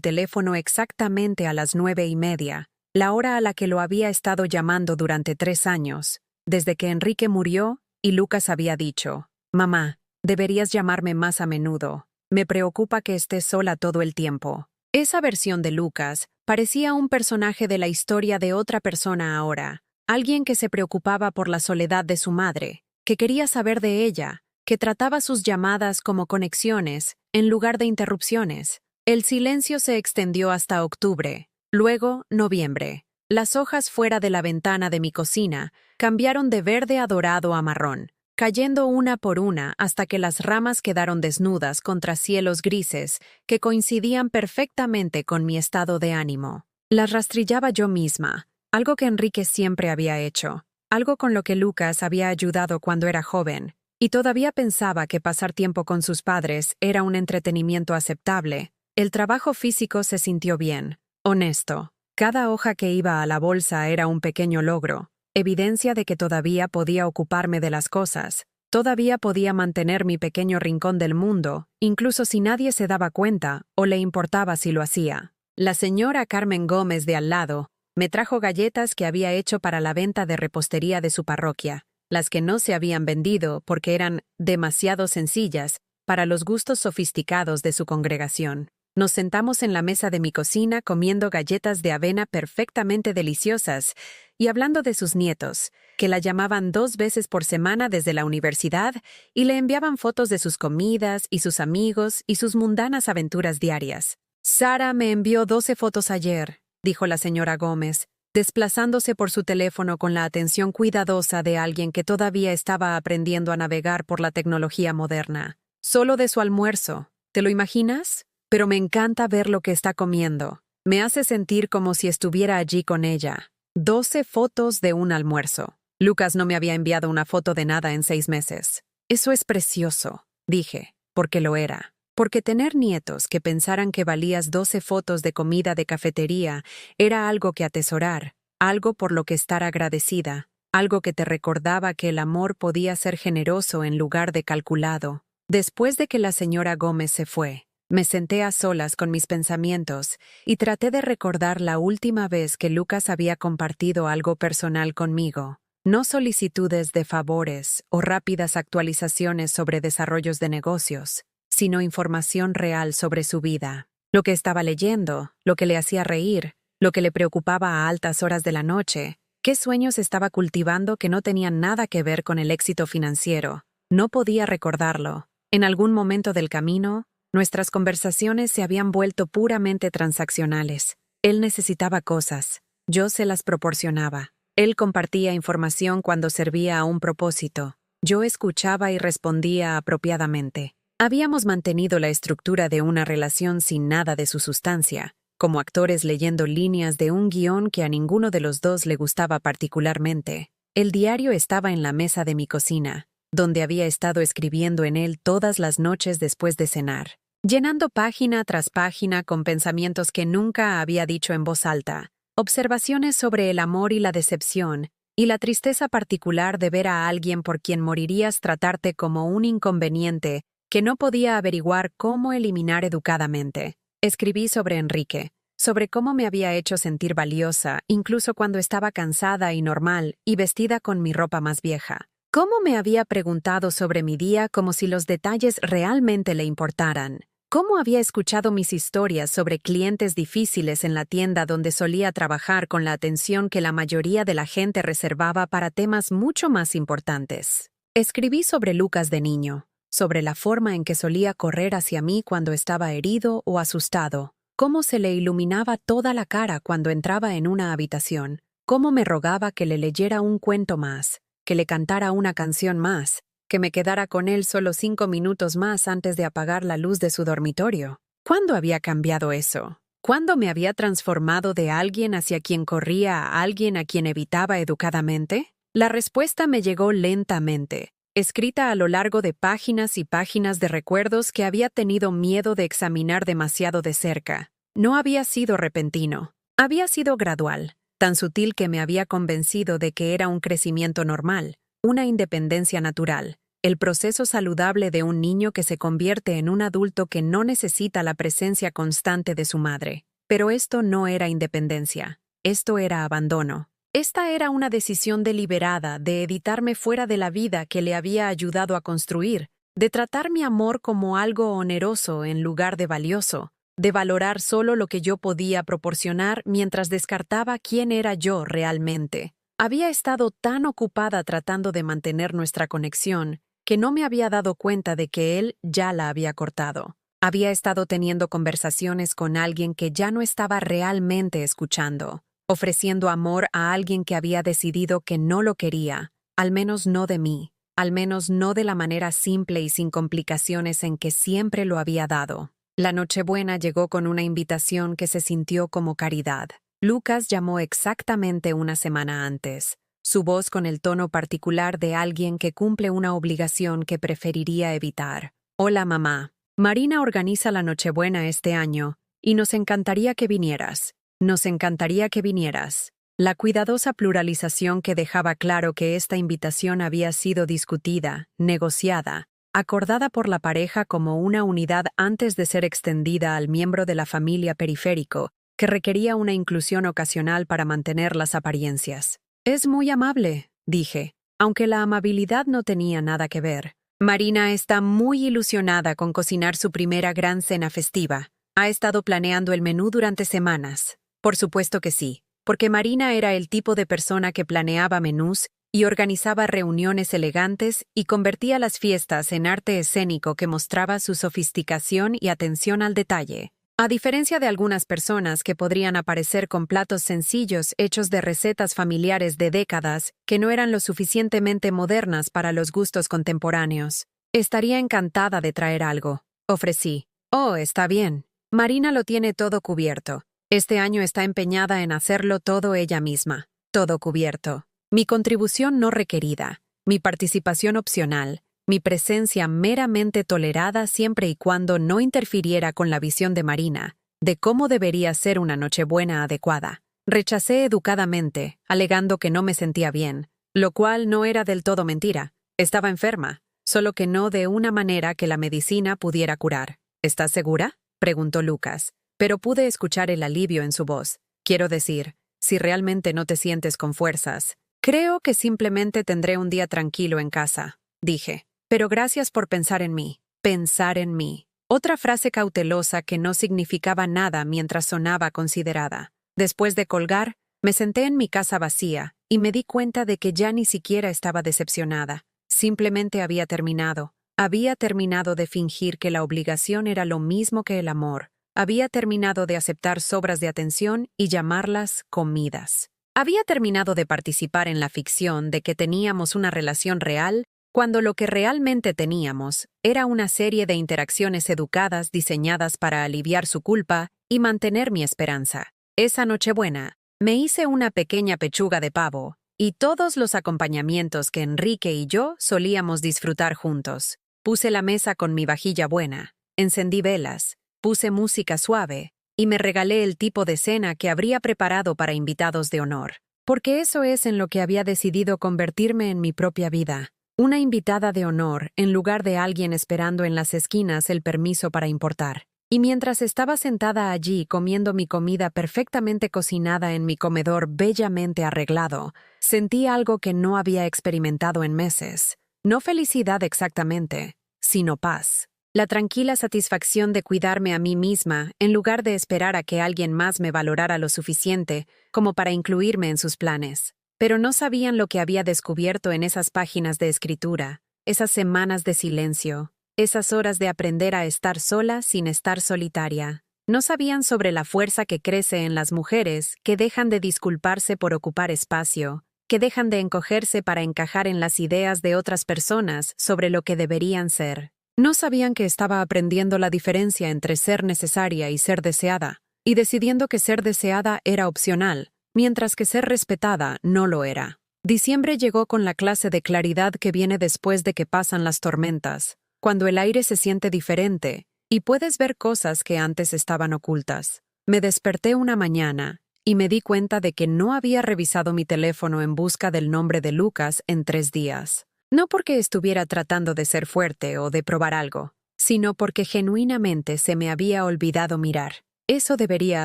S1: teléfono exactamente a las 9:30, la hora a la que lo había estado llamando durante 3 años, desde que Enrique murió y Lucas había dicho: «Mamá, deberías llamarme más a menudo. Me preocupa que estés sola todo el tiempo». Esa versión de Lucas parecía un personaje de la historia de otra persona ahora, alguien que se preocupaba por la soledad de su madre, que quería saber de ella, que trataba sus llamadas como conexiones en lugar de interrupciones. El silencio se extendió hasta octubre, luego noviembre. Las hojas fuera de la ventana de mi cocina cambiaron de verde a dorado a marrón, cayendo una por una hasta que las ramas quedaron desnudas contra cielos grises que coincidían perfectamente con mi estado de ánimo. Las rastrillaba yo misma, algo que Enrique siempre había hecho, algo con lo que Lucas había ayudado cuando era joven, y todavía pensaba que pasar tiempo con sus padres era un entretenimiento aceptable. El trabajo físico se sintió bien, honesto. Cada hoja que iba a la bolsa era un pequeño logro, evidencia de que todavía podía ocuparme de las cosas, todavía podía mantener mi pequeño rincón del mundo, incluso si nadie se daba cuenta o le importaba si lo hacía. La señora Carmen Gómez de al lado me trajo galletas que había hecho para la venta de repostería de su parroquia, las que no se habían vendido porque eran demasiado sencillas para los gustos sofisticados de su congregación. Nos sentamos en la mesa de mi cocina comiendo galletas de avena perfectamente deliciosas y hablando de sus nietos, que la llamaban 2 veces por semana desde la universidad y le enviaban fotos de sus comidas y sus amigos y sus mundanas aventuras diarias. «Sara me envió 12 fotos ayer», dijo la señora Gómez, desplazándose por su teléfono con la atención cuidadosa de alguien que todavía estaba aprendiendo a navegar por la tecnología moderna. «Solo de su almuerzo. ¿Te lo imaginas? Pero me encanta ver lo que está comiendo. Me hace sentir como si estuviera allí con ella. 12 fotos de un almuerzo. Lucas no me había enviado una foto de nada en 6 meses. Eso es precioso», dije, porque lo era. Porque tener nietos que pensaran que valías 12 fotos de comida de cafetería era algo que atesorar, algo por lo que estar agradecida, algo que te recordaba que el amor podía ser generoso en lugar de calculado. Después de que la señora Gómez se fue, me senté a solas con mis pensamientos y traté de recordar la última vez que Lucas había compartido algo personal conmigo. No solicitudes de favores o rápidas actualizaciones sobre desarrollos de negocios, sino información real sobre su vida. Lo que estaba leyendo, lo que le hacía reír, lo que le preocupaba a altas horas de la noche, qué sueños estaba cultivando que no tenían nada que ver con el éxito financiero. No podía recordarlo. En algún momento del camino, nuestras conversaciones se habían vuelto puramente transaccionales. Él necesitaba cosas, yo se las proporcionaba. Él compartía información cuando servía a un propósito. Yo escuchaba y respondía apropiadamente. Habíamos mantenido la estructura de una relación sin nada de su sustancia, como actores leyendo líneas de un guión que a ninguno de los dos le gustaba particularmente. El diario estaba en la mesa de mi cocina, donde había estado escribiendo en él todas las noches después de cenar, llenando página tras página con pensamientos que nunca había dicho en voz alta, observaciones sobre el amor y la decepción, y la tristeza particular de ver a alguien por quien morirías tratarte como un inconveniente que no podía averiguar cómo eliminar educadamente. Escribí sobre Enrique, sobre cómo me había hecho sentir valiosa, incluso cuando estaba cansada y normal y vestida con mi ropa más vieja. Cómo me había preguntado sobre mi día como si los detalles realmente le importaran. Cómo había escuchado mis historias sobre clientes difíciles en la tienda donde solía trabajar con la atención que la mayoría de la gente reservaba para temas mucho más importantes. Escribí sobre Lucas de niño, sobre la forma en que solía correr hacia mí cuando estaba herido o asustado, cómo se le iluminaba toda la cara cuando entraba en una habitación, cómo me rogaba que le leyera un cuento más, que le cantara una canción más, que me quedara con él solo 5 minutos más antes de apagar la luz de su dormitorio. ¿Cuándo había cambiado eso? ¿Cuándo me había transformado de alguien hacia quien corría a alguien a quien evitaba educadamente? La respuesta me llegó lentamente, escrita a lo largo de páginas y páginas de recuerdos que había tenido miedo de examinar demasiado de cerca. No había sido repentino, había sido gradual, tan sutil que me había convencido de que era un crecimiento normal, una independencia natural, el proceso saludable de un niño que se convierte en un adulto que no necesita la presencia constante de su madre. Pero esto no era independencia, esto era abandono. Esta era una decisión deliberada de editarme fuera de la vida que le había ayudado a construir, de tratar mi amor como algo oneroso en lugar de valioso, de valorar solo lo que yo podía proporcionar mientras descartaba quién era yo realmente. Había estado tan ocupada tratando de mantener nuestra conexión que no me había dado cuenta de que él ya la había cortado. Había estado teniendo conversaciones con alguien que ya no estaba realmente escuchando, ofreciendo amor a alguien que había decidido que no lo quería, al menos no de mí, al menos no de la manera simple y sin complicaciones en que siempre lo había dado. La Nochebuena llegó con una invitación que se sintió como caridad. Lucas llamó exactamente una semana antes, su voz con el tono particular de alguien que cumple una obligación que preferiría evitar. Hola, mamá. Marina organiza la Nochebuena este año, y nos encantaría que vinieras. Nos encantaría que vinieras. La cuidadosa pluralización que dejaba claro que esta invitación había sido discutida, negociada, acordada por la pareja como una unidad antes de ser extendida al miembro de la familia periférico, que requería una inclusión ocasional para mantener las apariencias. Es muy amable, dije, aunque la amabilidad no tenía nada que ver. Marina está muy ilusionada con cocinar su primera gran cena festiva. Ha estado planeando el menú durante semanas. Por supuesto que sí, porque Marina era el tipo de persona que planeaba menús y organizaba reuniones elegantes y convertía las fiestas en arte escénico que mostraba su sofisticación y atención al detalle. A diferencia de algunas personas que podrían aparecer con platos sencillos hechos de recetas familiares de décadas que no eran lo suficientemente modernas para los gustos contemporáneos. Estaría encantada de traer algo, ofrecí. Oh, está bien. Marina lo tiene todo cubierto. Este año está empeñada en hacerlo todo ella misma. Todo cubierto. Mi contribución no requerida, mi participación opcional, mi presencia meramente tolerada siempre y cuando no interfiriera con la visión de Marina, de cómo debería ser una Nochebuena adecuada. Rechacé educadamente, alegando que no me sentía bien, lo cual no era del todo mentira. Estaba enferma, solo que no de una manera que la medicina pudiera curar. ¿Estás segura?, preguntó Lucas, pero pude escuchar el alivio en su voz. Quiero decir, si realmente no te sientes con fuerzas. Creo que simplemente tendré un día tranquilo en casa, dije. Pero gracias por pensar en mí. Pensar en mí. Otra frase cautelosa que no significaba nada mientras sonaba considerada. Después de colgar, me senté en mi casa vacía y me di cuenta de que ya ni siquiera estaba decepcionada. Simplemente había terminado. Había terminado de fingir que la obligación era lo mismo que el amor. Había terminado de aceptar sobras de atención y llamarlas comidas. Había terminado de participar en la ficción de que teníamos una relación real cuando lo que realmente teníamos era una serie de interacciones educadas diseñadas para aliviar su culpa y mantener mi esperanza. Esa Nochebuena, me hice una pequeña pechuga de pavo y todos los acompañamientos que Enrique y yo solíamos disfrutar juntos. Puse la mesa con mi vajilla buena, encendí velas, puse música suave y me regalé el tipo de cena que habría preparado para invitados de honor. porque eso es en lo que había decidido convertirme en mi propia vida. Una invitada de honor, en lugar de alguien esperando en las esquinas el permiso para importar. Y mientras estaba sentada allí comiendo mi comida perfectamente cocinada en mi comedor bellamente arreglado, sentí algo que no había experimentado en meses. No felicidad exactamente, sino paz. La tranquila satisfacción de cuidarme a mí misma en lugar de esperar a que alguien más me valorara lo suficiente como para incluirme en sus planes. Pero no sabían lo que había descubierto en esas páginas de escritura, esas semanas de silencio, esas horas de aprender a estar sola sin estar solitaria. No sabían sobre la fuerza que crece en las mujeres que dejan de disculparse por ocupar espacio, que dejan de encogerse para encajar en las ideas de otras personas sobre lo que deberían ser. No sabían que estaba aprendiendo la diferencia entre ser necesaria y ser deseada, y decidiendo que ser deseada era opcional, mientras que ser respetada no lo era. Diciembre llegó con la clase de claridad que viene después de que pasan las tormentas, cuando el aire se siente diferente y puedes ver cosas que antes estaban ocultas. Me desperté una mañana y me di cuenta de que no había revisado mi teléfono en busca del nombre de Lucas en 3 días. No porque estuviera tratando de ser fuerte o de probar algo, sino porque genuinamente se me había olvidado mirar. Eso debería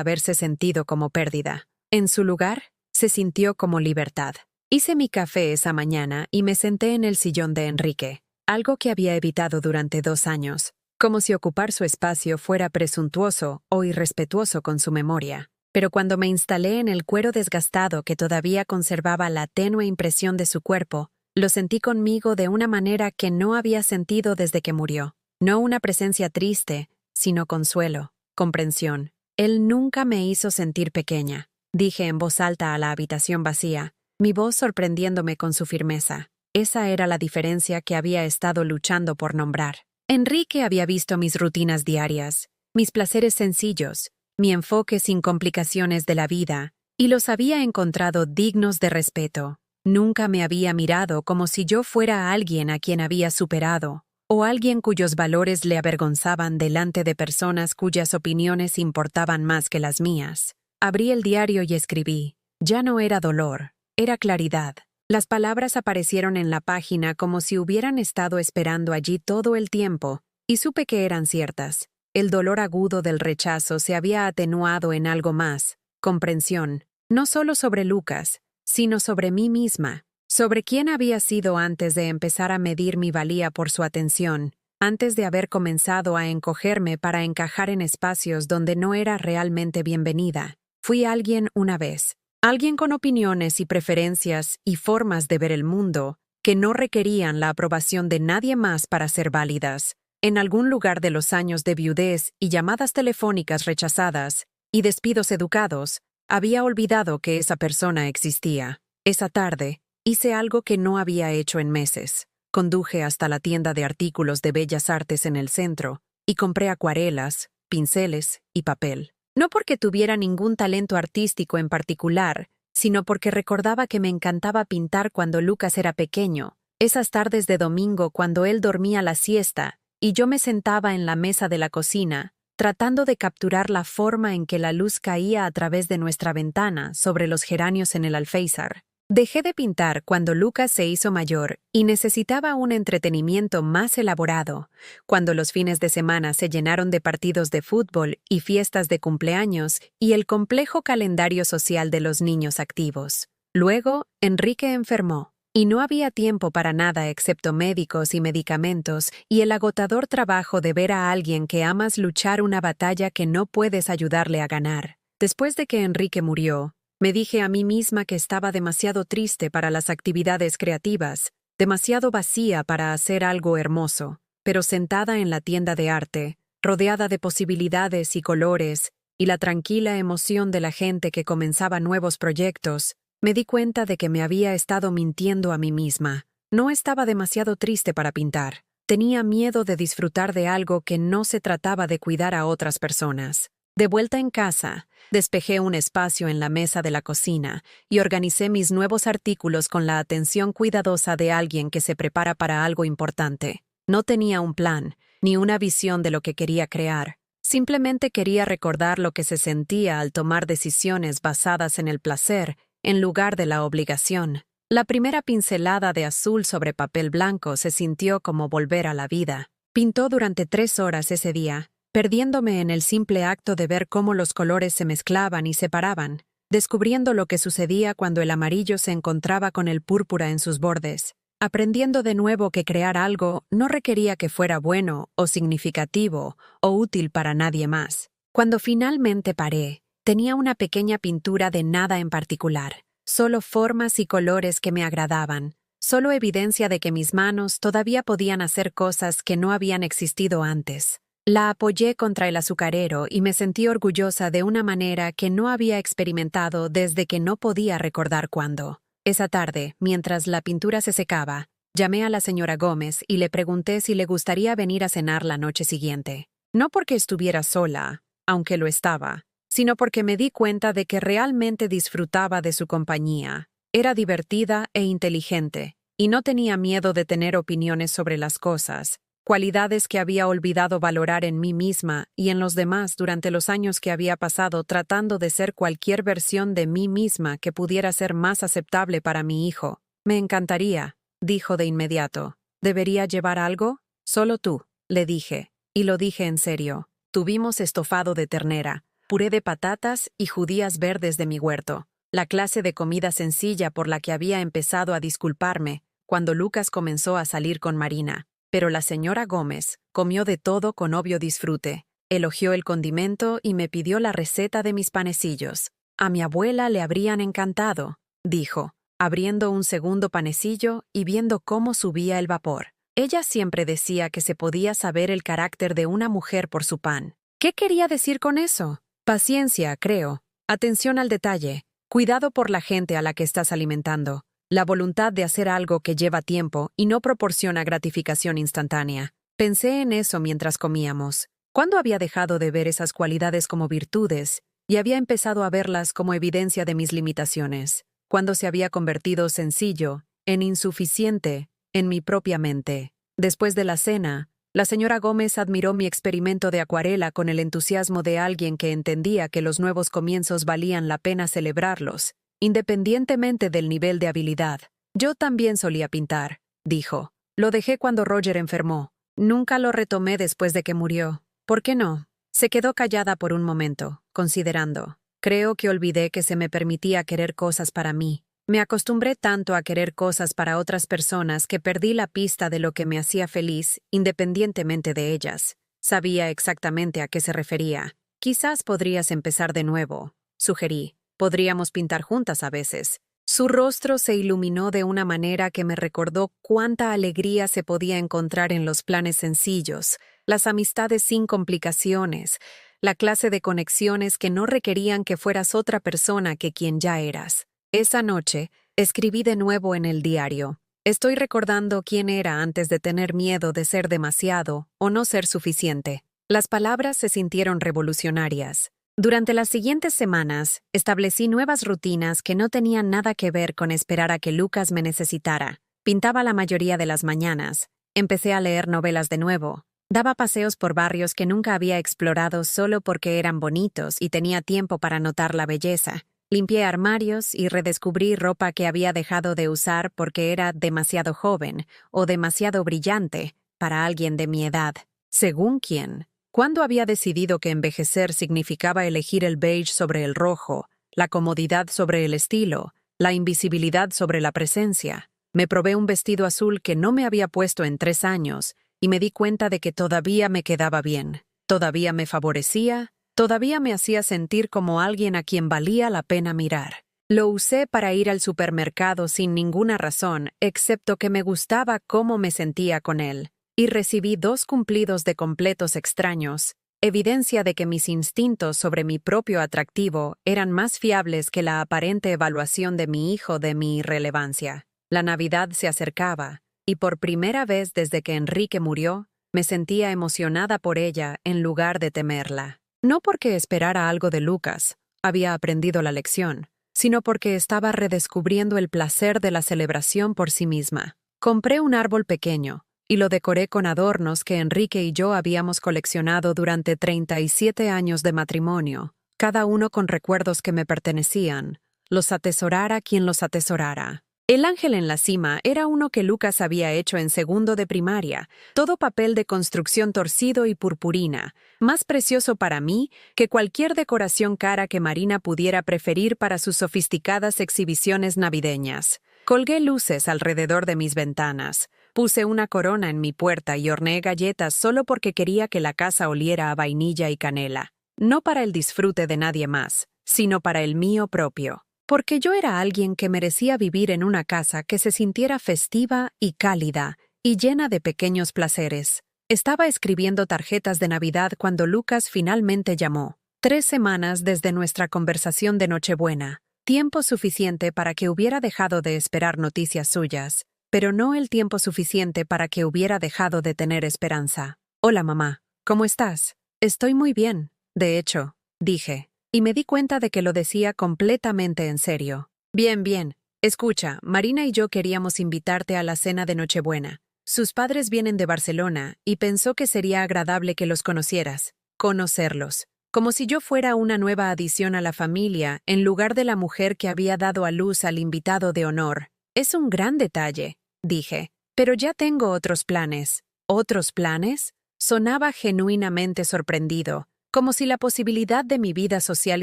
S1: haberse sentido como pérdida. En su lugar, se sintió como libertad. Hice mi café esa mañana y me senté en el sillón de Enrique, algo que había evitado durante 2 años, como si ocupar su espacio fuera presuntuoso o irrespetuoso con su memoria. Pero cuando me instalé en el cuero desgastado que todavía conservaba la tenue impresión de su cuerpo, lo sentí conmigo de una manera que no había sentido desde que murió. No una presencia triste, sino consuelo, comprensión. Él nunca me hizo sentir pequeña, dije en voz alta a la habitación vacía, mi voz sorprendiéndome con su firmeza. Esa era la diferencia que había estado luchando por nombrar. Enrique había visto mis rutinas diarias, mis placeres sencillos, mi enfoque sin complicaciones de la vida, y los había encontrado dignos de respeto. Nunca me había mirado como si yo fuera alguien a quien había superado, o alguien cuyos valores le avergonzaban delante de personas cuyas opiniones importaban más que las mías. Abrí el diario y escribí. Ya no era dolor, era claridad. Las palabras aparecieron en la página como si hubieran estado esperando allí todo el tiempo, y supe que eran ciertas. El dolor agudo del rechazo se había atenuado en algo más, comprensión, no solo sobre Lucas, sino sobre mí misma, sobre quién había sido antes de empezar a medir mi valía por su atención, antes de haber comenzado a encogerme para encajar en espacios donde no era realmente bienvenida. Fui alguien una vez, alguien con opiniones y preferencias y formas de ver el mundo que no requerían la aprobación de nadie más para ser válidas. En algún lugar de los años de viudez y llamadas telefónicas rechazadas y despidos educados, había olvidado que esa persona existía. Esa tarde, hice algo que no había hecho en meses. Conduje hasta la tienda de artículos de bellas artes en el centro y compré acuarelas, pinceles y papel. No porque tuviera ningún talento artístico en particular, sino porque recordaba que me encantaba pintar cuando Lucas era pequeño, esas tardes de domingo cuando él dormía la siesta y yo me sentaba en la mesa de la cocina, tratando de capturar la forma en que la luz caía a través de nuestra ventana sobre los geranios en el alféizar. Dejé de pintar cuando Lucas se hizo mayor y necesitaba un entretenimiento más elaborado, cuando los fines de semana se llenaron de partidos de fútbol y fiestas de cumpleaños y el complejo calendario social de los niños activos. Luego, Enrique enfermó, y no había tiempo para nada excepto médicos y medicamentos y el agotador trabajo de ver a alguien que amas luchar una batalla que no puedes ayudarle a ganar. Después de que Enrique murió, me dije a mí misma que estaba demasiado triste para las actividades creativas, demasiado vacía para hacer algo hermoso, pero sentada en la tienda de arte, rodeada de posibilidades y colores, y la tranquila emoción de la gente que comenzaba nuevos proyectos, me di cuenta de que me había estado mintiendo a mí misma. No estaba demasiado triste para pintar. Tenía miedo de disfrutar de algo que no se trataba de cuidar a otras personas. De vuelta en casa, despejé un espacio en la mesa de la cocina y organicé mis nuevos artículos con la atención cuidadosa de alguien que se prepara para algo importante. No tenía un plan, ni una visión de lo que quería crear. Simplemente quería recordar lo que se sentía al tomar decisiones basadas en el placer en lugar de la obligación. La primera pincelada de azul sobre papel blanco se sintió como volver a la vida. Pintó durante 3 horas ese día, perdiéndome en el simple acto de ver cómo los colores se mezclaban y separaban, descubriendo lo que sucedía cuando el amarillo se encontraba con el púrpura en sus bordes, aprendiendo de nuevo que crear algo no requería que fuera bueno o significativo o útil para nadie más. Cuando finalmente paré, tenía una pequeña pintura de nada en particular, solo formas y colores que me agradaban, solo evidencia de que mis manos todavía podían hacer cosas que no habían existido antes. La apoyé contra el azucarero y me sentí orgullosa de una manera que no había experimentado desde que no podía recordar cuándo. Esa tarde, mientras la pintura se secaba, llamé a la señora Gómez y le pregunté si le gustaría venir a cenar la noche siguiente. No porque estuviera sola, aunque lo estaba, sino porque me di cuenta de que realmente disfrutaba de su compañía. Era divertida e inteligente, y no tenía miedo de tener opiniones sobre las cosas, cualidades que había olvidado valorar en mí misma y en los demás durante los años que había pasado tratando de ser cualquier versión de mí misma que pudiera ser más aceptable para mi hijo. Me encantaría, dijo de inmediato. ¿Debería llevar algo? Solo tú, le dije, y lo dije en serio. Tuvimos estofado de ternera, puré de patatas y judías verdes de mi huerto, la clase de comida sencilla por la que había empezado a disculparme cuando Lucas comenzó a salir con Marina. Pero la señora Gómez comió de todo con obvio disfrute, elogió el condimento y me pidió la receta de mis panecillos. A mi abuela le habrían encantado, dijo, abriendo un segundo panecillo y viendo cómo subía el vapor. Ella siempre decía que se podía saber el carácter de una mujer por su pan. ¿Qué quería decir con eso? Paciencia, creo. Atención al detalle. Cuidado por la gente a la que estás alimentando. La voluntad de hacer algo que lleva tiempo y no proporciona gratificación instantánea. Pensé en eso mientras comíamos. ¿Cuándo había dejado de ver esas cualidades como virtudes y había empezado a verlas como evidencia de mis limitaciones? ¿Cuándo se había convertido sencillo en insuficiente en mi propia mente? Después de la cena, la señora Gómez admiró mi experimento de acuarela con el entusiasmo de alguien que entendía que los nuevos comienzos valían la pena celebrarlos, independientemente del nivel de habilidad. Yo también solía pintar, dijo. Lo dejé cuando Roger enfermó. Nunca lo retomé después de que murió. ¿Por qué no? Se quedó callada por un momento, considerando. Creo que olvidé que se me permitía querer cosas para mí. Me acostumbré tanto a querer cosas para otras personas que perdí la pista de lo que me hacía feliz, independientemente de ellas. Sabía exactamente a qué se refería. Quizás podrías empezar de nuevo, sugerí. Podríamos pintar juntas a veces. Su rostro se iluminó de una manera que me recordó cuánta alegría se podía encontrar en los planes sencillos, las amistades sin complicaciones, la clase de conexiones que no requerían que fueras otra persona que quien ya eras. Esa noche, escribí de nuevo en el diario. Estoy recordando quién era antes de tener miedo de ser demasiado o no ser suficiente. Las palabras se sintieron revolucionarias. Durante las siguientes semanas, establecí nuevas rutinas que no tenían nada que ver con esperar a que Lucas me necesitara. Pintaba la mayoría de las mañanas. Empecé a leer novelas de nuevo. Daba paseos por barrios que nunca había explorado solo porque eran bonitos y tenía tiempo para notar la belleza. Limpié armarios y redescubrí ropa que había dejado de usar porque era demasiado joven o demasiado brillante para alguien de mi edad. ¿Según quién? ¿Cuándo había decidido que envejecer significaba elegir el beige sobre el rojo, la comodidad sobre el estilo, la invisibilidad sobre la presencia? Me probé un vestido azul que no me había puesto en 3 años y me di cuenta de que todavía me quedaba bien, todavía me favorecía, todavía me hacía sentir como alguien a quien valía la pena mirar. Lo usé para ir al supermercado sin ninguna razón, excepto que me gustaba cómo me sentía con él. Y recibí 2 cumplidos de completos extraños, evidencia de que mis instintos sobre mi propio atractivo eran más fiables que la aparente evaluación de mi hijo de mi irrelevancia. La Navidad se acercaba, y por primera vez desde que Enrique murió, me sentía emocionada por ella en lugar de temerla. No porque esperara algo de Lucas, había aprendido la lección, sino porque estaba redescubriendo el placer de la celebración por sí misma. Compré un árbol pequeño, y lo decoré con adornos que Enrique y yo habíamos coleccionado durante 37 años de matrimonio, cada uno con recuerdos que me pertenecían, los atesorara quien los atesorara. El ángel en la cima era uno que Lucas había hecho en segundo de primaria, todo papel de construcción torcido y purpurina, más precioso para mí que cualquier decoración cara que Marina pudiera preferir para sus sofisticadas exhibiciones navideñas. Colgué luces alrededor de mis ventanas, puse una corona en mi puerta y horneé galletas solo porque quería que la casa oliera a vainilla y canela, no para el disfrute de nadie más, sino para el mío propio. Porque yo era alguien que merecía vivir en una casa que se sintiera festiva y cálida y llena de pequeños placeres. Estaba escribiendo tarjetas de Navidad cuando Lucas finalmente llamó. 3 semanas desde nuestra conversación de Nochebuena. Tiempo suficiente para que hubiera dejado de esperar noticias suyas, pero no el tiempo suficiente para que hubiera dejado de tener esperanza. Hola, mamá. ¿Cómo estás? Estoy muy bien, de hecho, dije. Y me di cuenta de que lo decía completamente en serio. Bien, bien. Escucha, Marina y yo queríamos invitarte a la cena de Nochebuena. Sus padres vienen de Barcelona y pensó que sería agradable que los conocieras. Conocerlos. Como si yo fuera una nueva adición a la familia en lugar de la mujer que había dado a luz al invitado de honor. Es un gran detalle, dije. Pero ya tengo otros planes. ¿Otros planes? Sonaba genuinamente sorprendido, como si la posibilidad de mi vida social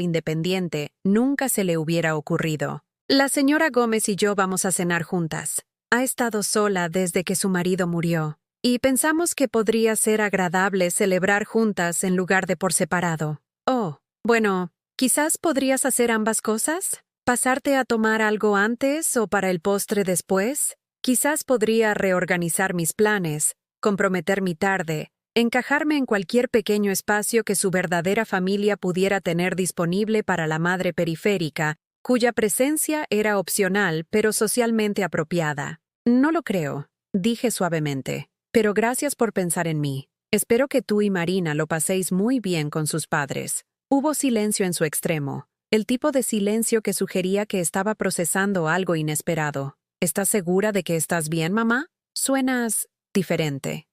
S1: independiente nunca se le hubiera ocurrido. La señora Gómez y yo vamos a cenar juntas. Ha estado sola desde que su marido murió, y pensamos que podría ser agradable celebrar juntas en lugar de por separado. Oh, bueno, quizás podrías hacer ambas cosas. ¿Pasarte a tomar algo antes o para el postre después? Quizás podría reorganizar mis planes, comprometer mi tarde, encajarme en cualquier pequeño espacio que su verdadera familia pudiera tener disponible para la madre periférica, cuya presencia era opcional pero socialmente apropiada. No lo creo, dije suavemente, pero gracias por pensar en mí. Espero que tú y Marina lo paséis muy bien con sus padres. Hubo silencio en su extremo, el tipo de silencio que sugería que estaba procesando algo inesperado. ¿Estás segura de que estás bien, mamá? Suenas diferente.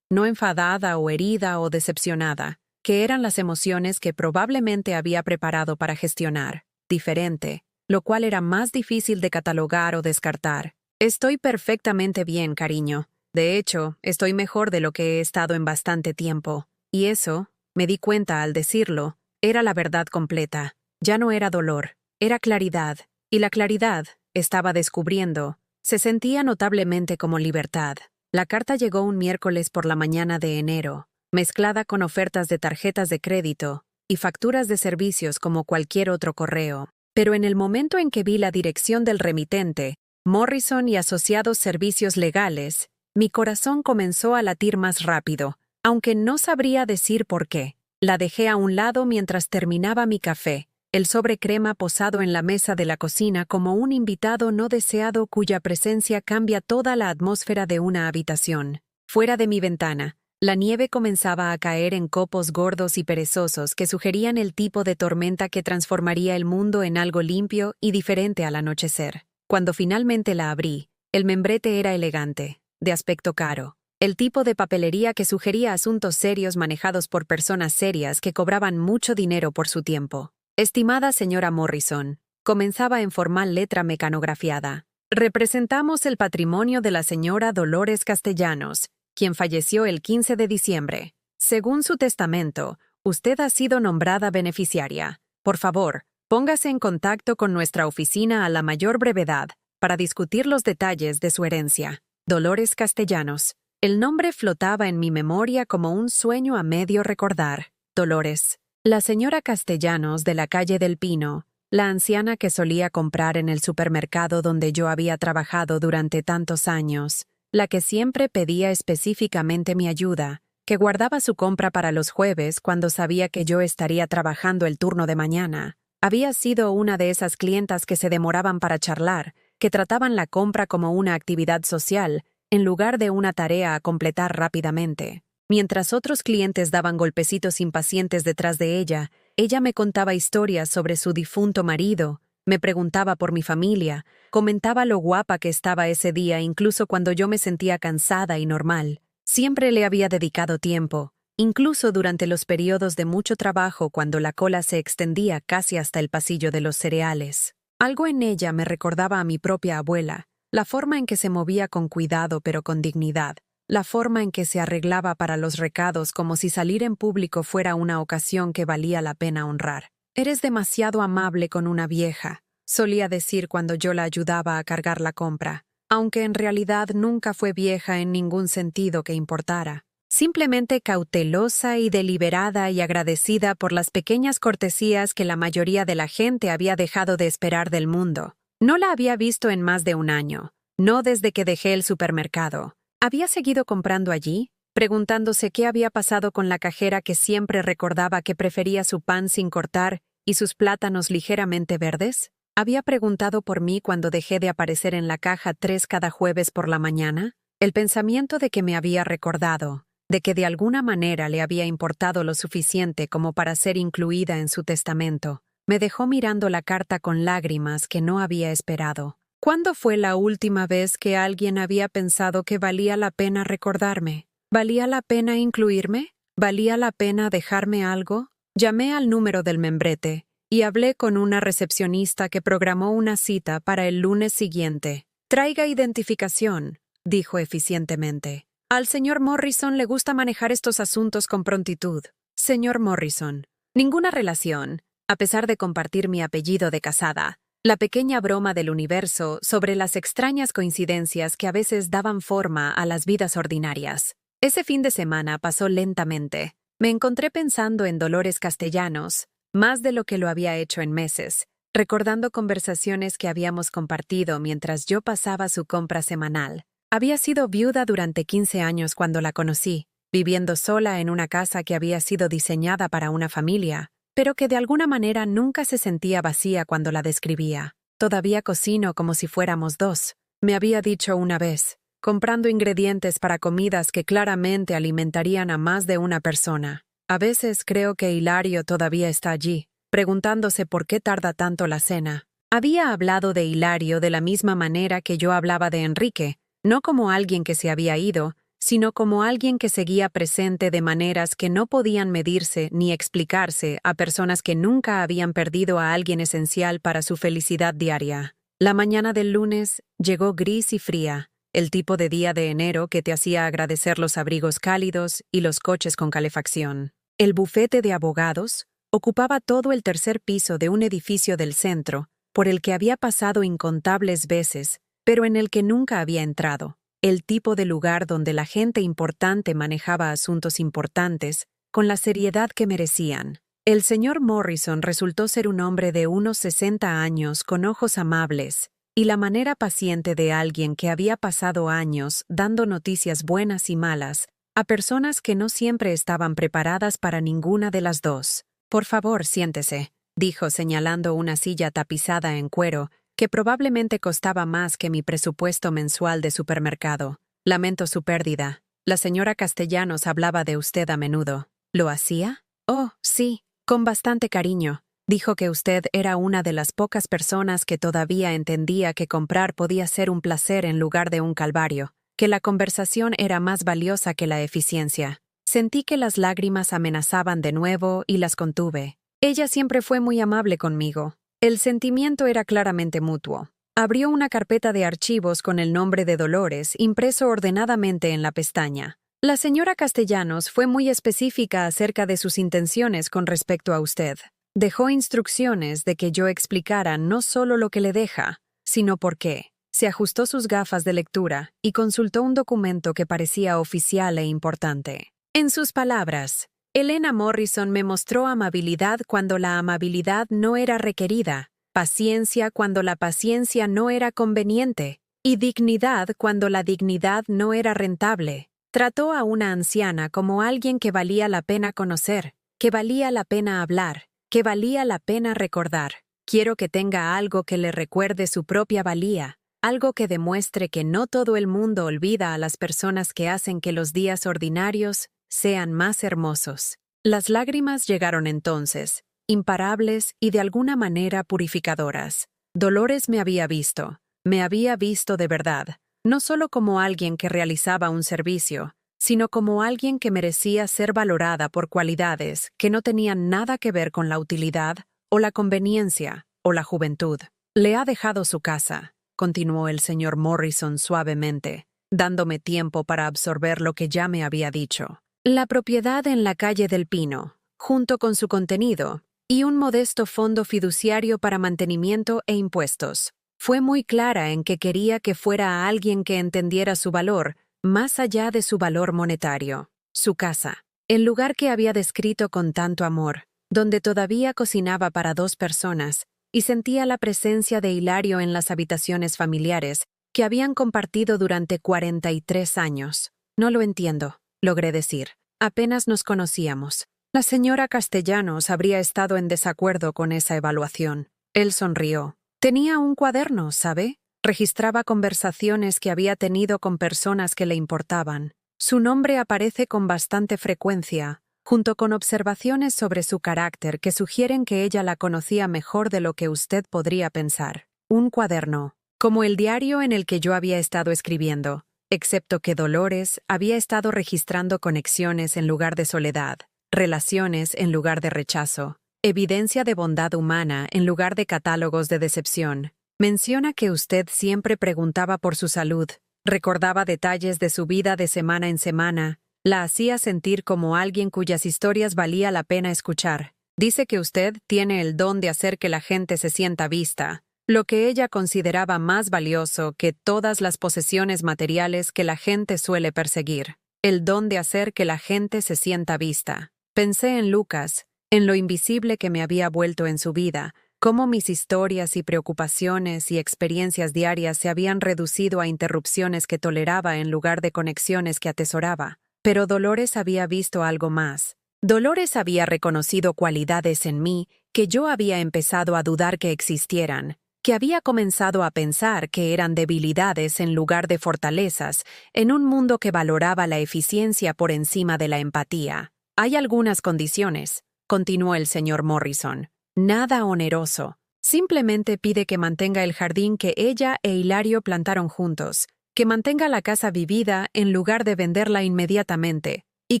S1: No enfadada o herida o decepcionada, que eran las emociones que probablemente había preparado para gestionar. Diferente, lo cual era más difícil de catalogar o descartar. Estoy perfectamente bien, cariño. De hecho, estoy mejor de lo que he estado en bastante tiempo. Y eso, me di cuenta al decirlo, era la verdad completa. Ya no era dolor, era claridad. Y la claridad, estaba descubriendo, se sentía notablemente como libertad. La carta llegó un miércoles por la mañana de enero, mezclada con ofertas de tarjetas de crédito y facturas de servicios como cualquier otro correo. Pero en el momento en que vi la dirección del remitente, Morrison y Asociados Servicios Legales, mi corazón comenzó a latir más rápido, aunque no sabría decir por qué. La dejé a un lado mientras terminaba mi café, el sobre crema posado en la mesa de la cocina como un invitado no deseado cuya presencia cambia toda la atmósfera de una habitación. Fuera de mi ventana, la nieve comenzaba a caer en copos gordos y perezosos que sugerían el tipo de tormenta que transformaría el mundo en algo limpio y diferente al anochecer. Cuando finalmente la abrí, el membrete era elegante, de aspecto caro, el tipo de papelería que sugería asuntos serios manejados por personas serias que cobraban mucho dinero por su tiempo. Estimada señora Morrison, comenzaba en formal letra mecanografiada. Representamos el patrimonio de la señora Dolores Castellanos, quien falleció el 15 de diciembre. Según su testamento, usted ha sido nombrada beneficiaria. Por favor, póngase en contacto con nuestra oficina a la mayor brevedad para discutir los detalles de su herencia. Dolores Castellanos. El nombre flotaba en mi memoria como un sueño a medio recordar. Dolores. La señora Castellanos de la calle del Pino, la anciana que solía comprar en el supermercado donde yo había trabajado durante tantos años, la que siempre pedía específicamente mi ayuda, que guardaba su compra para los jueves cuando sabía que yo estaría trabajando el turno de mañana, había sido una de esas clientas que se demoraban para charlar, que trataban la compra como una actividad social, en lugar de una tarea a completar rápidamente. Mientras otros clientes daban golpecitos impacientes detrás de ella me contaba historias sobre su difunto marido, me preguntaba por mi familia, comentaba lo guapa que estaba ese día incluso cuando yo me sentía cansada y normal. Siempre le había dedicado tiempo, incluso durante los periodos de mucho trabajo cuando la cola se extendía casi hasta el pasillo de los cereales. Algo en ella me recordaba a mi propia abuela, la forma en que se movía con cuidado pero con dignidad, la forma en que se arreglaba para los recados como si salir en público fuera una ocasión que valía la pena honrar. «Eres demasiado amable con una vieja», solía decir cuando yo la ayudaba a cargar la compra, aunque en realidad nunca fue vieja en ningún sentido que importara. Simplemente cautelosa y deliberada y agradecida por las pequeñas cortesías que la mayoría de la gente había dejado de esperar del mundo. No la había visto en más de un año, no desde que dejé el supermercado. ¿Había seguido comprando allí? Preguntándose qué había pasado con la cajera que siempre recordaba que prefería su pan sin cortar y sus plátanos ligeramente verdes. ¿Había preguntado por mí cuando dejé de aparecer en la caja 3 cada jueves por la mañana? El pensamiento de que me había recordado, de que de alguna manera le había importado lo suficiente como para ser incluida en su testamento, me dejó mirando la carta con lágrimas que no había esperado. ¿Cuándo fue la última vez que alguien había pensado que valía la pena recordarme? ¿Valía la pena incluirme? ¿Valía la pena dejarme algo? Llamé al número del membrete y hablé con una recepcionista que programó una cita para el lunes siguiente. «Traiga identificación», dijo eficientemente. «Al señor Morrison le gusta manejar estos asuntos con prontitud». Señor Morrison. Ninguna relación, a pesar de compartir mi apellido de casada. La pequeña broma del universo sobre las extrañas coincidencias que a veces daban forma a las vidas ordinarias. Ese fin de semana pasó lentamente. Me encontré pensando en Dolores Castellanos, más de lo que lo había hecho en meses, recordando conversaciones que habíamos compartido mientras yo pasaba su compra semanal. Había sido viuda durante 15 años cuando la conocí, viviendo sola en una casa que había sido diseñada para una familia, pero que de alguna manera nunca se sentía vacía cuando la describía. «Todavía cocino como si fuéramos dos», me había dicho una vez, comprando ingredientes para comidas que claramente alimentarían a más de una persona. A veces creo que Hilario todavía está allí, preguntándose por qué tarda tanto la cena. Había hablado de Hilario de la misma manera que yo hablaba de Enrique, no como alguien que se había ido, sino como alguien que seguía presente de maneras que no podían medirse ni explicarse a personas que nunca habían perdido a alguien esencial para su felicidad diaria. La mañana del lunes llegó gris y fría, el tipo de día de enero que te hacía agradecer los abrigos cálidos y los coches con calefacción. El bufete de abogados ocupaba todo el tercer piso de un edificio del centro, por el que había pasado incontables veces, pero en el que nunca había entrado. El tipo de lugar donde la gente importante manejaba asuntos importantes con la seriedad que merecían. El señor Morrison resultó ser un hombre de unos 60 años con ojos amables y la manera paciente de alguien que había pasado años dando noticias buenas y malas a personas que no siempre estaban preparadas para ninguna de las dos. «Por favor, siéntese», dijo señalando una silla tapizada en cuero que probablemente costaba más que mi presupuesto mensual de supermercado. «Lamento su pérdida. La señora Castellanos hablaba de usted a menudo». «¿Lo hacía?» «Oh, sí, con bastante cariño. Dijo que usted era una de las pocas personas que todavía entendía que comprar podía ser un placer en lugar de un calvario, que la conversación era más valiosa que la eficiencia». Sentí que las lágrimas amenazaban de nuevo y las contuve. Ella siempre fue muy amable conmigo. El sentimiento era claramente mutuo. Abrió una carpeta de archivos con el nombre de Dolores impreso ordenadamente en la pestaña. «La señora Castellanos fue muy específica acerca de sus intenciones con respecto a usted. Dejó instrucciones de que yo explicara no solo lo que le deja, sino por qué». Se ajustó sus gafas de lectura y consultó un documento que parecía oficial e importante. En sus palabras, «Elena Morrison me mostró amabilidad cuando la amabilidad no era requerida, paciencia cuando la paciencia no era conveniente, y dignidad cuando la dignidad no era rentable. Trató a una anciana como alguien que valía la pena conocer, que valía la pena hablar, que valía la pena recordar. Quiero que tenga algo que le recuerde su propia valía, algo que demuestre que no todo el mundo olvida a las personas que hacen que los días ordinarios sean más hermosos». Las lágrimas llegaron entonces, imparables y de alguna manera purificadoras. Dolores me había visto de verdad, no solo como alguien que realizaba un servicio, sino como alguien que merecía ser valorada por cualidades que no tenían nada que ver con la utilidad, o la conveniencia, o la juventud. Le ha dejado su casa, continuó el señor Morrison suavemente, dándome tiempo para absorber lo que ya me había dicho. La propiedad en la calle del Pino, junto con su contenido, y un modesto fondo fiduciario para mantenimiento e impuestos. Fue muy clara en que quería que fuera a alguien que entendiera su valor, más allá de su valor monetario. Su casa, el lugar que había descrito con tanto amor, donde todavía cocinaba para 2 personas, y sentía la presencia de Hilario en las habitaciones familiares que habían compartido durante 43 años. No lo entiendo, logré decir. Apenas nos conocíamos. La señora Castellanos habría estado en desacuerdo con esa evaluación. Él sonrió. Tenía un cuaderno, ¿sabe? Registraba conversaciones que había tenido con personas que le importaban. Su nombre aparece con bastante frecuencia, junto con observaciones sobre su carácter que sugieren que ella la conocía mejor de lo que usted podría pensar. Un cuaderno, como el diario en el que yo había estado escribiendo, excepto que Dolores había estado registrando conexiones en lugar de soledad, relaciones en lugar de rechazo, evidencia de bondad humana en lugar de catálogos de decepción. Menciona que usted siempre preguntaba por su salud, recordaba detalles de su vida de semana en semana, la hacía sentir como alguien cuyas historias valía la pena escuchar. Dice que usted tiene el don de hacer que la gente se sienta vista, lo que ella consideraba más valioso que todas las posesiones materiales que la gente suele perseguir. El don de hacer que la gente se sienta vista. Pensé en Lucas, en lo invisible que me había vuelto en su vida, cómo mis historias y preocupaciones y experiencias diarias se habían reducido a interrupciones que toleraba en lugar de conexiones que atesoraba. Pero Dolores había visto algo más. Dolores había reconocido cualidades en mí que yo había empezado a dudar que existieran, que había comenzado a pensar que eran debilidades en lugar de fortalezas, en un mundo que valoraba la eficiencia por encima de la empatía. Hay algunas condiciones, continuó el señor Morrison. Nada oneroso. Simplemente pide que mantenga el jardín que ella e Hilario plantaron juntos, que mantenga la casa vivida en lugar de venderla inmediatamente, y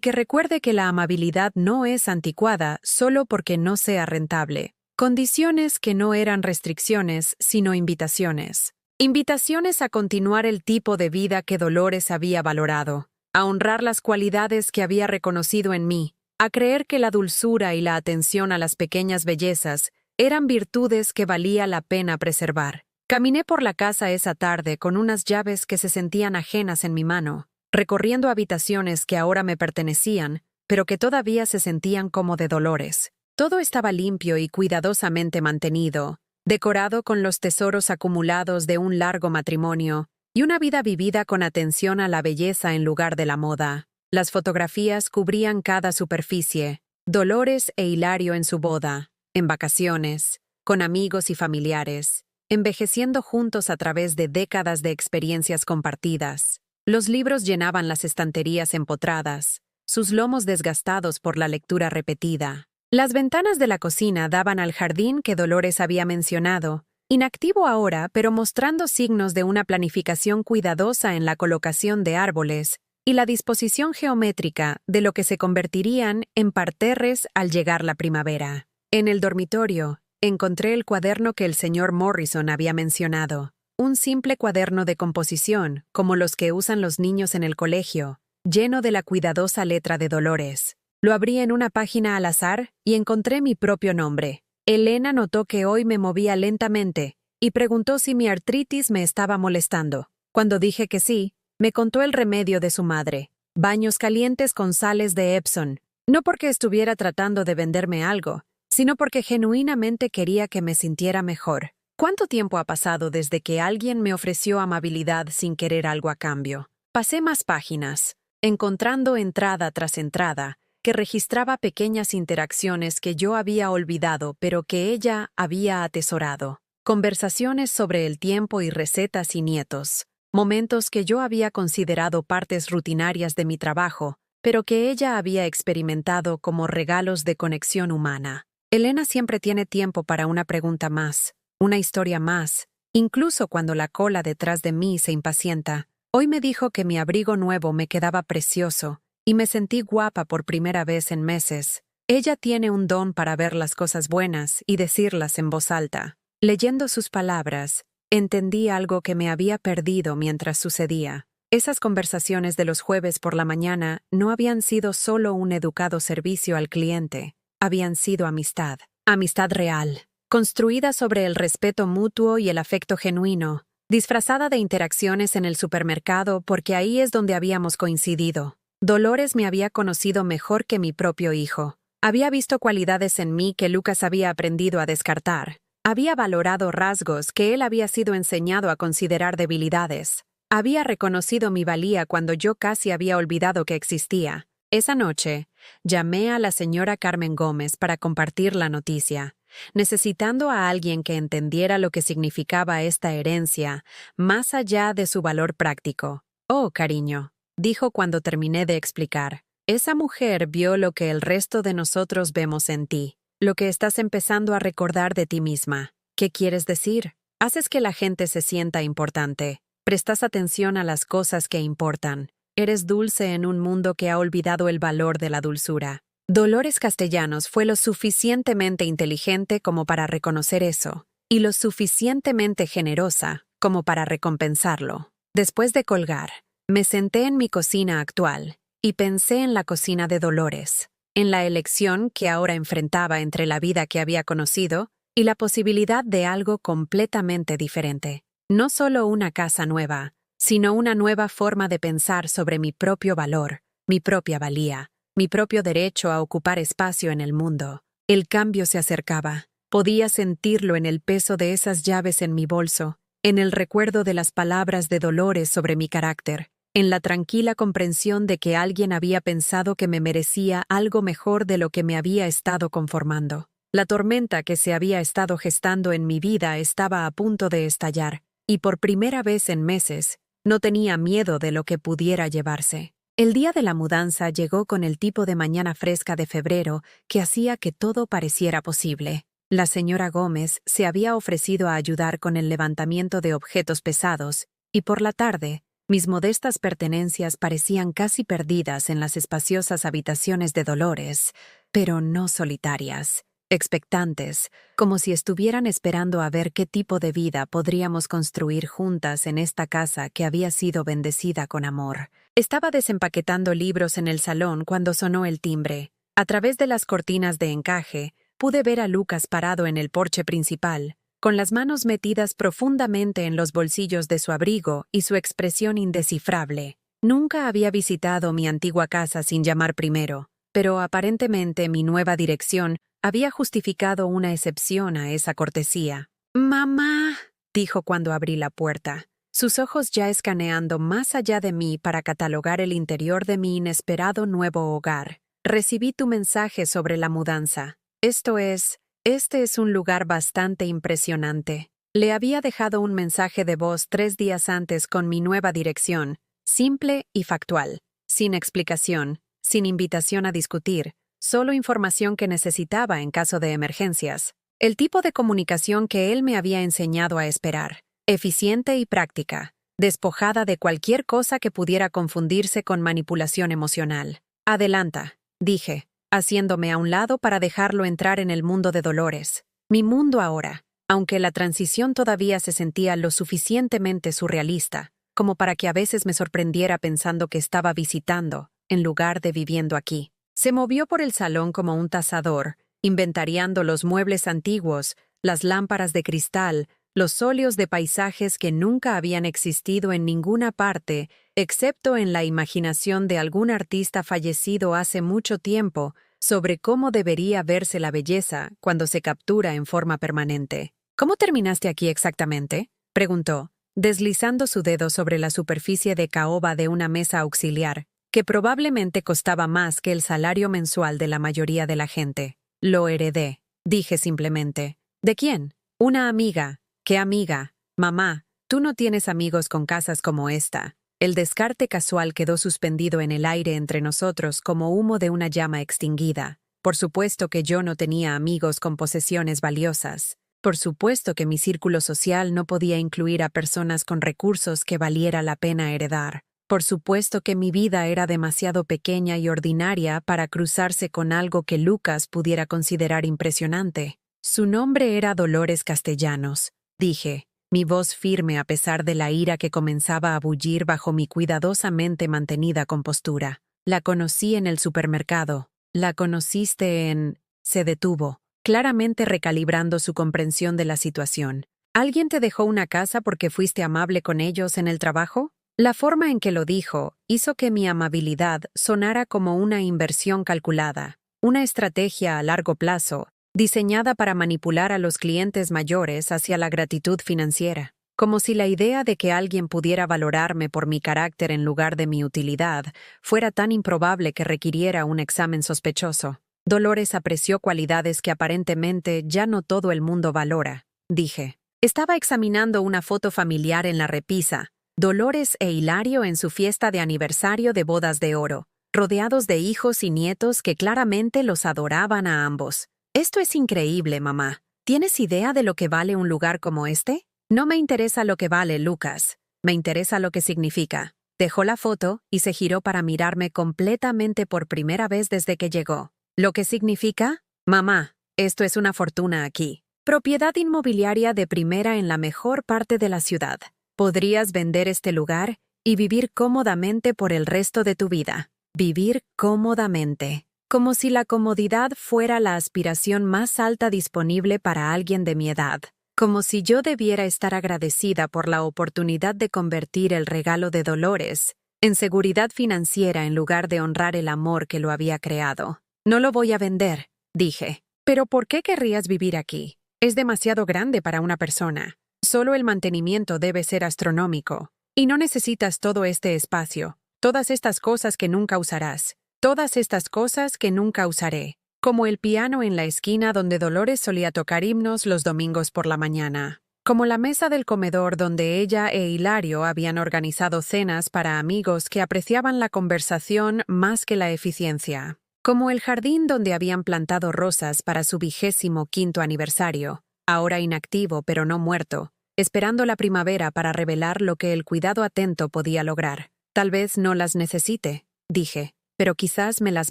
S1: que recuerde que la amabilidad no es anticuada solo porque no sea rentable. Condiciones que no eran restricciones, sino invitaciones. Invitaciones a continuar el tipo de vida que Dolores había valorado, a honrar las cualidades que había reconocido en mí, a creer que la dulzura y la atención a las pequeñas bellezas eran virtudes que valía la pena preservar. Caminé por la casa esa tarde con unas llaves que se sentían ajenas en mi mano, recorriendo habitaciones que ahora me pertenecían, pero que todavía se sentían como de Dolores. Todo estaba limpio y cuidadosamente mantenido, decorado con los tesoros acumulados de un largo matrimonio y una vida vivida con atención a la belleza en lugar de la moda. Las fotografías cubrían cada superficie, Dolores e Hilario en su boda, en vacaciones, con amigos y familiares, envejeciendo juntos a través de décadas de experiencias compartidas. Los libros llenaban las estanterías empotradas, sus lomos desgastados por la lectura repetida. Las ventanas de la cocina daban al jardín que Dolores había mencionado, inactivo ahora, pero mostrando signos de una planificación cuidadosa en la colocación de árboles y la disposición geométrica de lo que se convertirían en parterres al llegar la primavera. En el dormitorio, encontré el cuaderno que el señor Morrison había mencionado, un simple cuaderno de composición, como los que usan los niños en el colegio, lleno de la cuidadosa letra de Dolores. Lo abrí en una página al azar y encontré mi propio nombre. Elena notó que hoy me movía lentamente y preguntó si mi artritis me estaba molestando. Cuando dije que sí, me contó el remedio de su madre, baños calientes con sales de Epsom, no porque estuviera tratando de venderme algo, sino porque genuinamente quería que me sintiera mejor. ¿Cuánto tiempo ha pasado desde que alguien me ofreció amabilidad sin querer algo a cambio? Pasé más páginas, encontrando entrada tras entrada, que registraba pequeñas interacciones que yo había olvidado pero que ella había atesorado. Conversaciones sobre el tiempo y recetas y nietos. Momentos que yo había considerado partes rutinarias de mi trabajo, pero que ella había experimentado como regalos de conexión humana. Elena siempre tiene tiempo para una pregunta más, una historia más, incluso cuando la cola detrás de mí se impacienta. Hoy me dijo que mi abrigo nuevo me quedaba precioso, y me sentí guapa por primera vez en meses. Ella tiene un don para ver las cosas buenas y decirlas en voz alta. Leyendo sus palabras, entendí algo que me había perdido mientras sucedía. Esas conversaciones de los jueves por la mañana no habían sido solo un educado servicio al cliente, habían sido amistad. Amistad real, construida sobre el respeto mutuo y el afecto genuino, disfrazada de interacciones en el supermercado porque ahí es donde habíamos coincidido. Dolores me había conocido mejor que mi propio hijo. Había visto cualidades en mí que Lucas había aprendido a descartar. Había valorado rasgos que él había sido enseñado a considerar debilidades. Había reconocido mi valía cuando yo casi había olvidado que existía. Esa noche, llamé a la señora Carmen Gómez para compartir la noticia, necesitando a alguien que entendiera lo que significaba esta herencia, más allá de su valor práctico. «Oh, cariño», dijo cuando terminé de explicar, «esa mujer vio lo que el resto de nosotros vemos en ti, lo que estás empezando a recordar de ti misma. ¿Qué quieres decir? Haces que la gente se sienta importante. Prestas atención a las cosas que importan. Eres dulce en un mundo que ha olvidado el valor de la dulzura». Dolores Castellanos fue lo suficientemente inteligente como para reconocer eso, y lo suficientemente generosa como para recompensarlo. Después de colgar, me senté en mi cocina actual y pensé en la cocina de Dolores, en la elección que ahora enfrentaba entre la vida que había conocido y la posibilidad de algo completamente diferente. No solo una casa nueva, sino una nueva forma de pensar sobre mi propio valor, mi propia valía, mi propio derecho a ocupar espacio en el mundo. El cambio se acercaba. Podía sentirlo en el peso de esas llaves en mi bolso, en el recuerdo de las palabras de Dolores sobre mi carácter, en la tranquila comprensión de que alguien había pensado que me merecía algo mejor de lo que me había estado conformando. La tormenta que se había estado gestando en mi vida estaba a punto de estallar, y por primera vez en meses, no tenía miedo de lo que pudiera llevarse. El día de la mudanza llegó con el tipo de mañana fresca de febrero que hacía que todo pareciera posible. La señora Gómez se había ofrecido a ayudar con el levantamiento de objetos pesados, y por la tarde, mis modestas pertenencias parecían casi perdidas en las espaciosas habitaciones de Dolores, pero no solitarias, expectantes, como si estuvieran esperando a ver qué tipo de vida podríamos construir juntas en esta casa que había sido bendecida con amor. Estaba desempaquetando libros en el salón cuando sonó el timbre. A través de las cortinas de encaje, pude ver a Lucas parado en el porche principal, con las manos metidas profundamente en los bolsillos de su abrigo y su expresión indescifrable. Nunca había visitado mi antigua casa sin llamar primero, pero aparentemente mi nueva dirección había justificado una excepción a esa cortesía. «Mamá», dijo cuando abrí la puerta, sus ojos ya escaneando más allá de mí para catalogar el interior de mi inesperado nuevo hogar. «Recibí tu mensaje sobre la mudanza. Este es un lugar bastante impresionante». Le había dejado un mensaje de voz 3 días antes con mi nueva dirección, simple y factual, sin explicación, sin invitación a discutir, solo información que necesitaba en caso de emergencias. El tipo de comunicación que él me había enseñado a esperar, eficiente y práctica, despojada de cualquier cosa que pudiera confundirse con manipulación emocional. «Adelanta», dije, haciéndome a un lado para dejarlo entrar en el mundo de Dolores. Mi mundo ahora, aunque la transición todavía se sentía lo suficientemente surrealista, como para que a veces me sorprendiera pensando que estaba visitando, en lugar de viviendo aquí. Se movió por el salón como un tasador, inventariando los muebles antiguos, las lámparas de cristal, los óleos de paisajes que nunca habían existido en ninguna parte, excepto en la imaginación de algún artista fallecido hace mucho tiempo, sobre cómo debería verse la belleza cuando se captura en forma permanente. «¿Cómo terminaste aquí exactamente?», preguntó, deslizando su dedo sobre la superficie de caoba de una mesa auxiliar, que probablemente costaba más que el salario mensual de la mayoría de la gente. «Lo heredé», dije simplemente. «¿De quién?» «Una amiga». «¿Qué amiga?» «Mamá, tú no tienes amigos con casas como esta». El descarte casual quedó suspendido en el aire entre nosotros como humo de una llama extinguida. Por supuesto que yo no tenía amigos con posesiones valiosas. Por supuesto que mi círculo social no podía incluir a personas con recursos que valiera la pena heredar. Por supuesto que mi vida era demasiado pequeña y ordinaria para cruzarse con algo que Lucas pudiera considerar impresionante. Su nombre era Dolores Castellanos, dije, mi voz firme a pesar de la ira que comenzaba a bullir bajo mi cuidadosamente mantenida compostura. La conocí en el supermercado. La conociste en... Se detuvo, claramente recalibrando su comprensión de la situación. ¿Alguien te dejó una casa porque fuiste amable con ellos en el trabajo? La forma en que lo dijo hizo que mi amabilidad sonara como una inversión calculada, una estrategia a largo plazo, diseñada para manipular a los clientes mayores hacia la gratitud financiera, como si la idea de que alguien pudiera valorarme por mi carácter en lugar de mi utilidad fuera tan improbable que requiriera un examen sospechoso. Dolores apreció cualidades que aparentemente ya no todo el mundo valora, dije. Estaba examinando una foto familiar en la repisa, Dolores e Hilario en su fiesta de aniversario de bodas de oro, rodeados de hijos y nietos que claramente los adoraban a ambos. Esto es increíble, mamá. ¿Tienes idea de lo que vale un lugar como este? No me interesa lo que vale, Lucas. Me interesa lo que significa. Dejó la foto y se giró para mirarme completamente por primera vez desde que llegó. ¿Lo que significa? Mamá, esto es una fortuna aquí. Propiedad inmobiliaria de primera en la mejor parte de la ciudad. Podrías vender este lugar y vivir cómodamente por el resto de tu vida. Vivir cómodamente. Como si la comodidad fuera la aspiración más alta disponible para alguien de mi edad. Como si yo debiera estar agradecida por la oportunidad de convertir el regalo de Dolores en seguridad financiera en lugar de honrar el amor que lo había creado. No lo voy a vender, dije. ¿Pero por qué querrías vivir aquí? Es demasiado grande para una persona. Solo el mantenimiento debe ser astronómico. Y no necesitas todo este espacio, todas estas cosas que nunca usarás, todas estas cosas que nunca usaré, como el piano en la esquina donde Dolores solía tocar himnos los domingos por la mañana, como la mesa del comedor donde ella e Hilario habían organizado cenas para amigos que apreciaban la conversación más que la eficiencia, como el jardín donde habían plantado rosas para su 25º aniversario, ahora inactivo pero no muerto, esperando la primavera para revelar lo que el cuidado atento podía lograr. Tal vez no las necesite, dije, pero quizás me las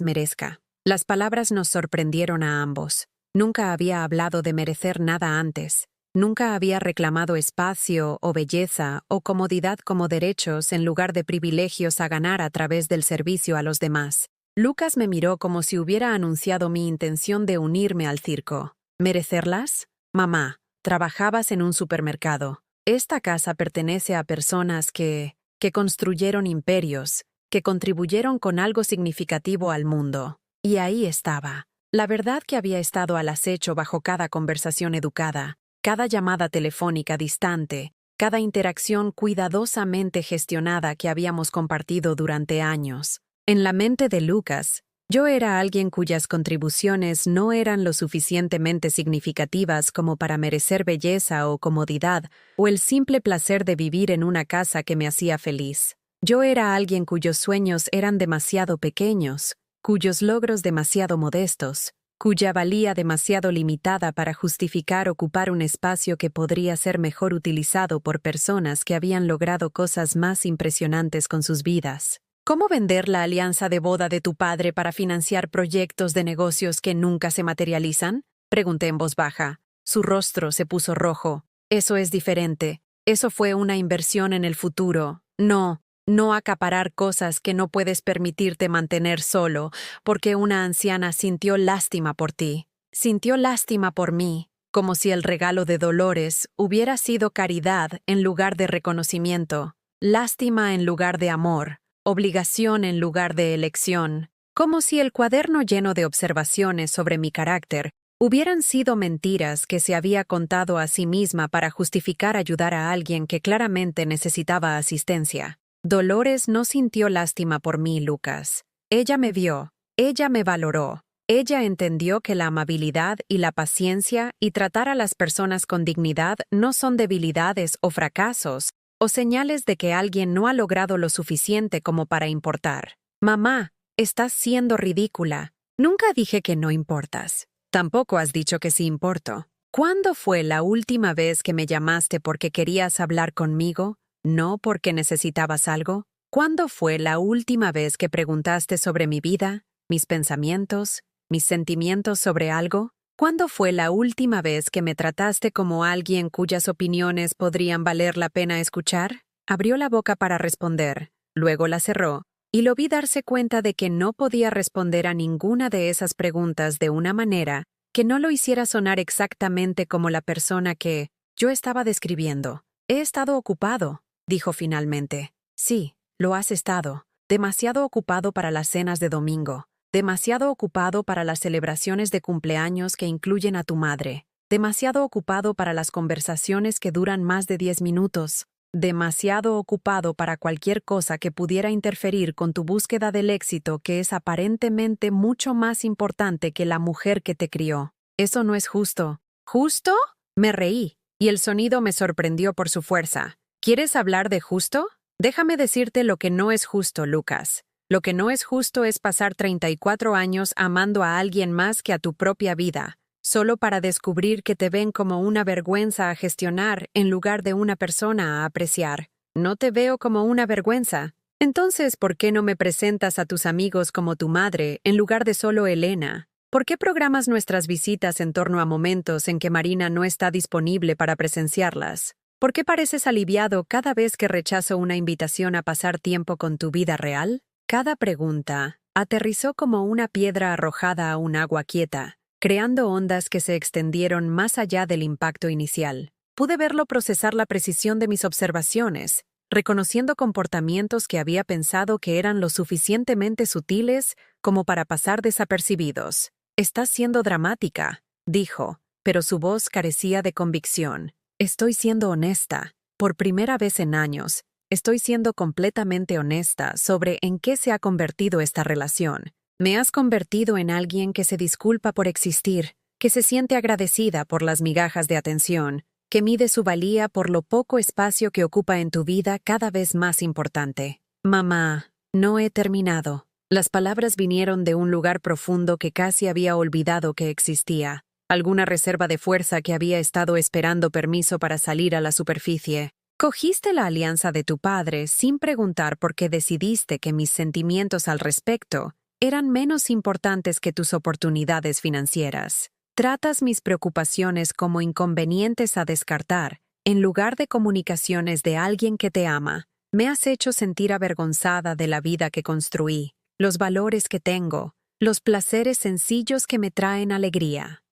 S1: merezca. Las palabras nos sorprendieron a ambos. Nunca había hablado de merecer nada antes. Nunca había reclamado espacio o belleza o comodidad como derechos en lugar de privilegios a ganar a través del servicio a los demás. Lucas me miró como si hubiera anunciado mi intención de unirme al circo. ¿Merecerlas? Mamá, trabajabas en un supermercado. Esta casa pertenece a personas que construyeron imperios, que contribuyeron con algo significativo al mundo. Y ahí estaba. La verdad que había estado al acecho bajo cada conversación educada, cada llamada telefónica distante, cada interacción cuidadosamente gestionada que habíamos compartido durante años. En la mente de Lucas, yo era alguien cuyas contribuciones no eran lo suficientemente significativas como para merecer belleza o comodidad o el simple placer de vivir en una casa que me hacía feliz. Yo era alguien cuyos sueños eran demasiado pequeños, cuyos logros demasiado modestos, cuya valía demasiado limitada para justificar ocupar un espacio que podría ser mejor utilizado por personas que habían logrado cosas más impresionantes con sus vidas. ¿Cómo vender la alianza de boda de tu padre para financiar proyectos de negocios que nunca se materializan? Pregunté en voz baja. Su rostro se puso rojo. Eso es diferente. Eso fue una inversión en el futuro. No acaparar cosas que no puedes permitirte mantener solo, porque una anciana sintió lástima por ti. Sintió lástima por mí, como si el regalo de Dolores hubiera sido caridad en lugar de reconocimiento, lástima en lugar de amor, obligación en lugar de elección, como si el cuaderno lleno de observaciones sobre mi carácter hubieran sido mentiras que se había contado a sí misma para justificar ayudar a alguien que claramente necesitaba asistencia. Dolores no sintió lástima por mí, Lucas. Ella me vio, ella me valoró, ella entendió que la amabilidad y la paciencia y tratar a las personas con dignidad no son debilidades o fracasos, o señales de que alguien no ha logrado lo suficiente como para importar. Mamá, estás siendo ridícula. Nunca dije que no importas. Tampoco has dicho que sí importo. ¿Cuándo fue la última vez que me llamaste porque querías hablar conmigo, no porque necesitabas algo? ¿Cuándo fue la última vez que preguntaste sobre mi vida, mis pensamientos, mis sentimientos sobre algo? ¿Cuándo fue la última vez que me trataste como alguien cuyas opiniones podrían valer la pena escuchar? Abrió la boca para responder, luego la cerró, y lo vi darse cuenta de que no podía responder a ninguna de esas preguntas de una manera que no lo hiciera sonar exactamente como la persona que yo estaba describiendo. He estado ocupado, dijo finalmente. Sí, lo has estado. Demasiado ocupado para las cenas de domingo. Demasiado ocupado para las celebraciones de cumpleaños que incluyen a tu madre. Demasiado ocupado para las conversaciones que duran más de 10 minutos. Demasiado ocupado para cualquier cosa que pudiera interferir con tu búsqueda del éxito, que es aparentemente mucho más importante que la mujer que te crió. Eso no es justo. ¿Justo? Me reí, y el sonido me sorprendió por su fuerza. ¿Quieres hablar de justo? Déjame decirte lo que no es justo, Lucas. Lo que no es justo es pasar 34 años amando a alguien más que a tu propia vida, solo para descubrir que te ven como una vergüenza a gestionar en lugar de una persona a apreciar. No te veo como una vergüenza. Entonces, ¿por qué no me presentas a tus amigos como tu madre en lugar de solo Elena? ¿Por qué programas nuestras visitas en torno a momentos en que Marina no está disponible para presenciarlas? ¿Por qué pareces aliviado cada vez que rechazo una invitación a pasar tiempo con tu vida real? Cada pregunta aterrizó como una piedra arrojada a un agua quieta, creando ondas que se extendieron más allá del impacto inicial. Pude verlo procesar la precisión de mis observaciones, reconociendo comportamientos que había pensado que eran lo suficientemente sutiles como para pasar desapercibidos. «Estás siendo dramática», dijo, pero su voz carecía de convicción. «Estoy siendo honesta. Por primera vez en años, estoy siendo completamente honesta sobre en qué se ha convertido esta relación. Me has convertido en alguien que se disculpa por existir, que se siente agradecida por las migajas de atención, que mide su valía por lo poco espacio que ocupa en tu vida cada vez más importante. Mamá, no he terminado». Las palabras vinieron de un lugar profundo que casi había olvidado que existía, alguna reserva de fuerza que había estado esperando permiso para salir a la superficie. Cogiste la alianza de tu padre sin preguntar por qué decidiste que mis sentimientos al respecto eran menos importantes que tus oportunidades financieras. Tratas mis preocupaciones como inconvenientes a descartar, en lugar de comunicaciones de alguien que te ama. Me has hecho sentir avergonzada de la vida que construí, los valores que tengo, los placeres sencillos que me traen alegría.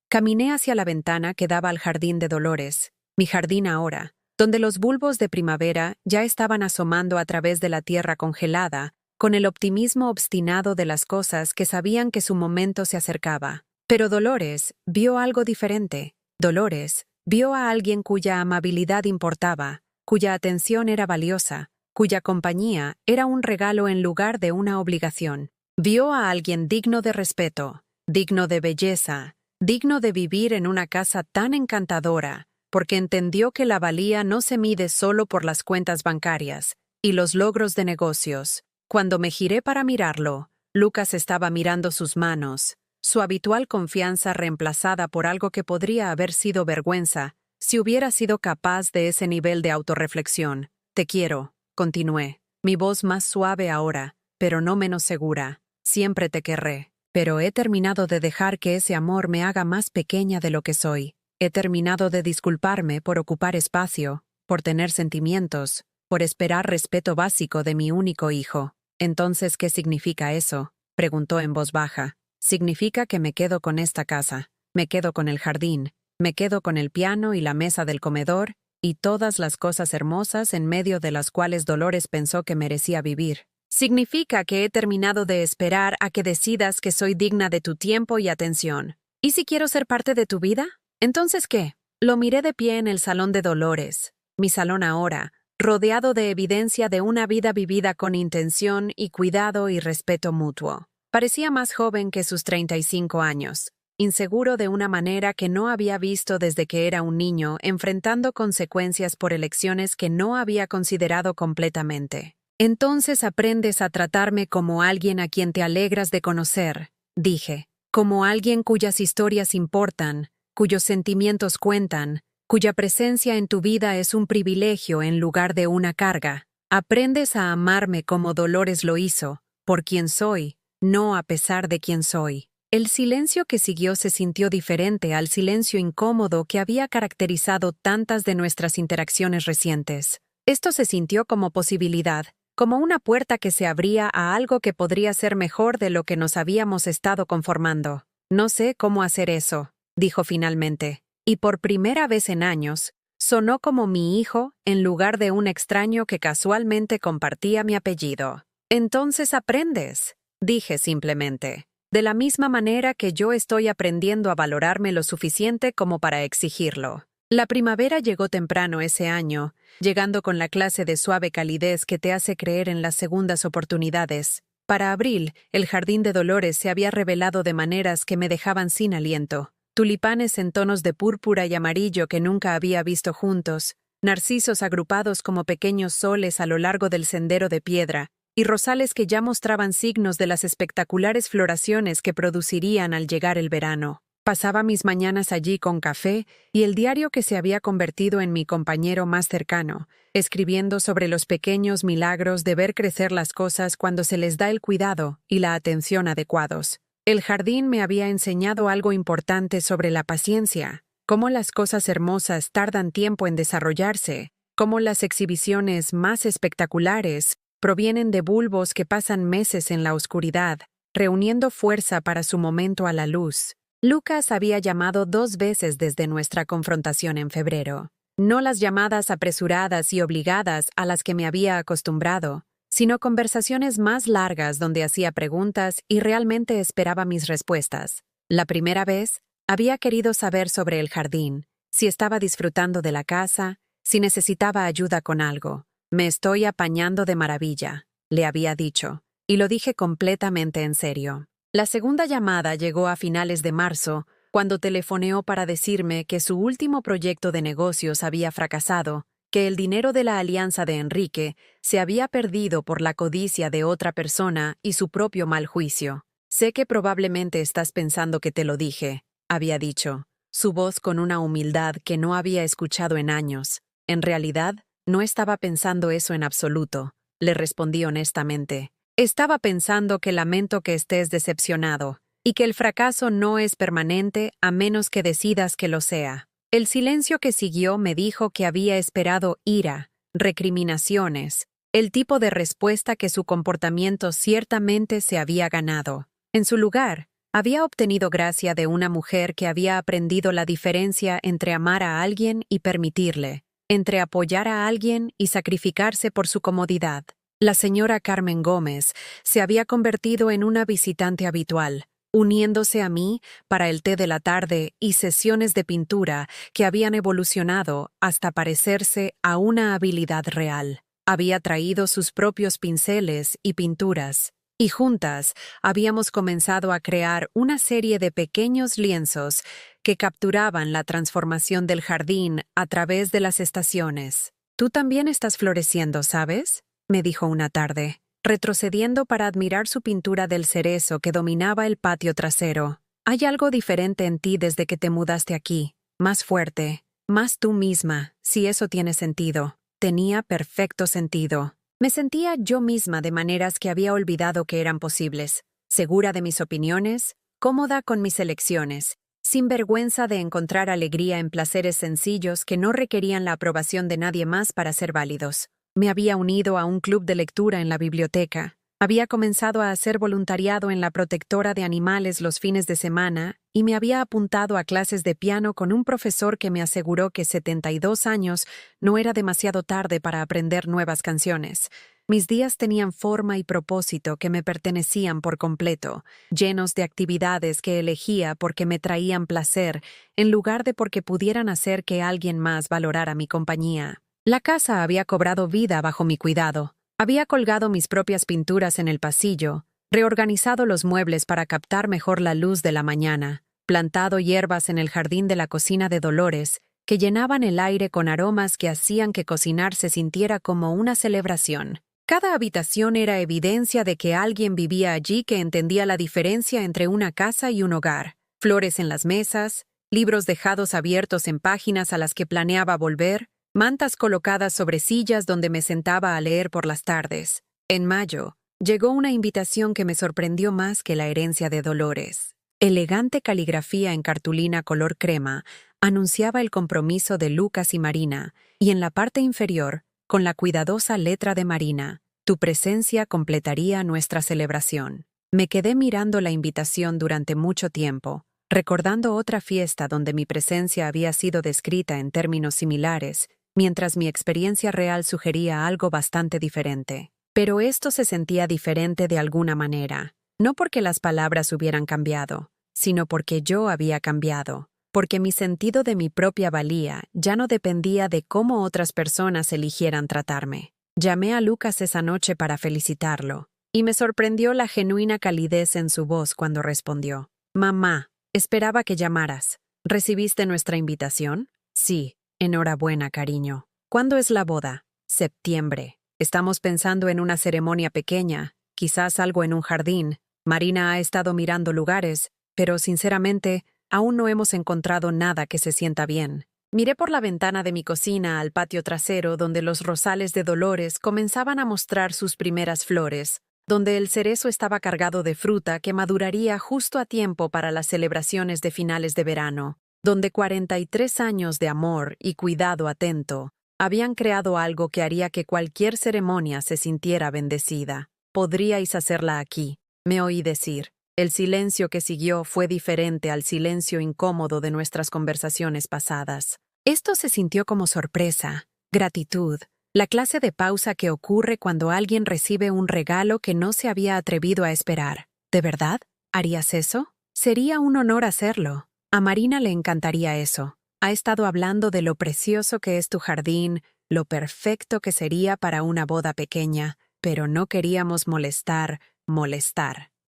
S1: Caminé hacia la ventana que daba al jardín de Dolores, mi jardín ahora, donde los bulbos de primavera ya estaban asomando a través de la tierra congelada, con el optimismo obstinado de las cosas que sabían que su momento se acercaba. Pero Dolores vio algo diferente. Dolores vio a alguien cuya amabilidad importaba, cuya atención era valiosa, cuya compañía era un regalo en lugar de una obligación. Vio a alguien digno de respeto, digno de belleza, digno de vivir en una casa tan encantadora, porque entendió que la valía no se mide solo por las cuentas bancarias y los logros de negocios. Cuando me giré para mirarlo, Lucas estaba mirando sus manos, su habitual confianza reemplazada por algo que podría haber sido vergüenza si hubiera sido capaz de ese nivel de autorreflexión. «Te quiero», continué, mi voz más suave ahora, pero no menos segura. «Siempre te querré, pero he terminado de dejar que ese amor me haga más pequeña de lo que soy. He terminado de disculparme por ocupar espacio, por tener sentimientos, por esperar respeto básico de mi único hijo». «Entonces, ¿qué significa eso?», preguntó en voz baja. «Significa que me quedo con esta casa, me quedo con el jardín, me quedo con el piano y la mesa del comedor, y todas las cosas hermosas en medio de las cuales Dolores pensó que merecía vivir. Significa que he terminado de esperar a que decidas que soy digna de tu tiempo y atención. ¿Y si quiero ser parte de tu vida? ¿Entonces qué?». Lo miré de pie en el salón de Dolores, mi salón ahora, rodeado de evidencia de una vida vivida con intención y cuidado y respeto mutuo. Parecía más joven que sus 35 años, inseguro de una manera que no había visto desde que era un niño, enfrentando consecuencias por elecciones que no había considerado completamente. «Entonces aprendes a tratarme como alguien a quien te alegras de conocer», dije, «como alguien cuyas historias importan, cuyos sentimientos cuentan, cuya presencia en tu vida es un privilegio en lugar de una carga. Aprendes a amarme como Dolores lo hizo, por quien soy, no a pesar de quien soy. El silencio que siguió se sintió diferente al silencio incómodo que había caracterizado tantas de nuestras interacciones recientes. Esto se sintió como posibilidad, como una puerta que se abría a algo que podría ser mejor de lo que nos habíamos estado conformando. No sé cómo hacer eso, dijo finalmente, y por primera vez en años, sonó como mi hijo en lugar de un extraño que casualmente compartía mi apellido. Entonces aprendes, dije simplemente. De la misma manera que yo estoy aprendiendo a valorarme lo suficiente como para exigirlo. La primavera llegó temprano ese año, llegando con la clase de suave calidez que te hace creer en las segundas oportunidades. Para abril, el jardín de Dolores se había revelado de maneras que me dejaban sin aliento. Tulipanes en tonos de púrpura y amarillo que nunca había visto juntos, narcisos agrupados como pequeños soles a lo largo del sendero de piedra, y rosales que ya mostraban signos de las espectaculares floraciones que producirían al llegar el verano. Pasaba mis mañanas allí con café y el diario que se había convertido en mi compañero más cercano, escribiendo sobre los pequeños milagros de ver crecer las cosas cuando se les da el cuidado y la atención adecuados. El jardín me había enseñado algo importante sobre la paciencia, cómo las cosas hermosas tardan tiempo en desarrollarse, cómo las exhibiciones más espectaculares provienen de bulbos que pasan meses en la oscuridad, reuniendo fuerza para su momento a la luz. Lucas había llamado 2 veces desde nuestra confrontación en febrero. No las llamadas apresuradas y obligadas a las que me había acostumbrado, sino conversaciones más largas donde hacía preguntas y realmente esperaba mis respuestas. La primera vez, había querido saber sobre el jardín, si estaba disfrutando de la casa, si necesitaba ayuda con algo. Me estoy apañando de maravilla, le había dicho, y lo dije completamente en serio. La segunda llamada llegó a finales de marzo, cuando telefoneó para decirme que su último proyecto de negocios había fracasado, que el dinero de la alianza de Enrique se había perdido por la codicia de otra persona y su propio mal juicio. Sé que probablemente estás pensando que te lo dije, había dicho, su voz con una humildad que no había escuchado en años. En realidad, no estaba pensando eso en absoluto, le respondí honestamente. Estaba pensando que lamento que estés decepcionado, y que el fracaso no es permanente a menos que decidas que lo sea. El silencio que siguió me dijo que había esperado ira, recriminaciones, el tipo de respuesta que su comportamiento ciertamente se había ganado. En su lugar, había obtenido gracia de una mujer que había aprendido la diferencia entre amar a alguien y permitirle, entre apoyar a alguien y sacrificarse por su comodidad. La señora Carmen Gómez se había convertido en una visitante habitual, uniéndose a mí para el té de la tarde y sesiones de pintura que habían evolucionado hasta parecerse a una habilidad real. Había traído sus propios pinceles y pinturas, y juntas habíamos comenzado a crear una serie de pequeños lienzos que capturaban la transformación del jardín a través de las estaciones. «Tú también estás floreciendo, ¿sabes?», me dijo una tarde, retrocediendo para admirar su pintura del cerezo que dominaba el patio trasero. «Hay algo diferente en ti desde que te mudaste aquí, más fuerte, más tú misma, si eso tiene sentido». Tenía perfecto sentido. Me sentía yo misma de maneras que había olvidado que eran posibles, segura de mis opiniones, cómoda con mis elecciones, sin vergüenza de encontrar alegría en placeres sencillos que no requerían la aprobación de nadie más para ser válidos. Me había unido a un club de lectura en la biblioteca. Había comenzado a hacer voluntariado en la protectora de animales los fines de semana y me había apuntado a clases de piano con un profesor que me aseguró que 72 años no era demasiado tarde para aprender nuevas canciones. Mis días tenían forma y propósito que me pertenecían por completo, llenos de actividades que elegía porque me traían placer, en lugar de porque pudieran hacer que alguien más valorara mi compañía. La casa había cobrado vida bajo mi cuidado. Había colgado mis propias pinturas en el pasillo, reorganizado los muebles para captar mejor la luz de la mañana, plantado hierbas en el jardín de la cocina de Dolores, que llenaban el aire con aromas que hacían que cocinar se sintiera como una celebración. Cada habitación era evidencia de que alguien vivía allí que entendía la diferencia entre una casa y un hogar. Flores en las mesas, libros dejados abiertos en páginas a las que planeaba volver, mantas colocadas sobre sillas donde me sentaba a leer por las tardes. En mayo, llegó una invitación que me sorprendió más que la herencia de Dolores. Elegante caligrafía en cartulina color crema anunciaba el compromiso de Lucas y Marina, y en la parte inferior, con la cuidadosa letra de Marina, tu presencia completaría nuestra celebración. Me quedé mirando la invitación durante mucho tiempo, recordando otra fiesta donde mi presencia había sido descrita en términos similares, mientras mi experiencia real sugería algo bastante diferente. Pero esto se sentía diferente de alguna manera, no porque las palabras hubieran cambiado, sino porque yo había cambiado, porque mi sentido de mi propia valía ya no dependía de cómo otras personas eligieran tratarme. Llamé a Lucas esa noche para felicitarlo, y me sorprendió la genuina calidez en su voz cuando respondió. «Mamá, esperaba que llamaras. ¿Recibiste nuestra invitación?» «Sí, enhorabuena, cariño. ¿Cuándo es la boda?» «Septiembre. Estamos pensando en una ceremonia pequeña, quizás algo en un jardín. Marina ha estado mirando lugares, pero sinceramente, aún no hemos encontrado nada que se sienta bien». Miré por la ventana de mi cocina al patio trasero donde los rosales de Dolores comenzaban a mostrar sus primeras flores, donde el cerezo estaba cargado de fruta que maduraría justo a tiempo para las celebraciones de finales de verano, donde 43 años de amor y cuidado atento habían creado algo que haría que cualquier ceremonia se sintiera bendecida. «Podríais hacerla aquí», me oí decir. El silencio que siguió fue diferente al silencio incómodo de nuestras conversaciones pasadas. Esto se sintió como sorpresa, gratitud, la clase de pausa que ocurre cuando alguien recibe un regalo que no se había atrevido a esperar. ¿De verdad? ¿Harías eso? Sería un honor hacerlo. A Marina le encantaría eso. Ha estado hablando de lo precioso que es tu jardín, lo perfecto que sería para una boda pequeña, pero no queríamos molestar.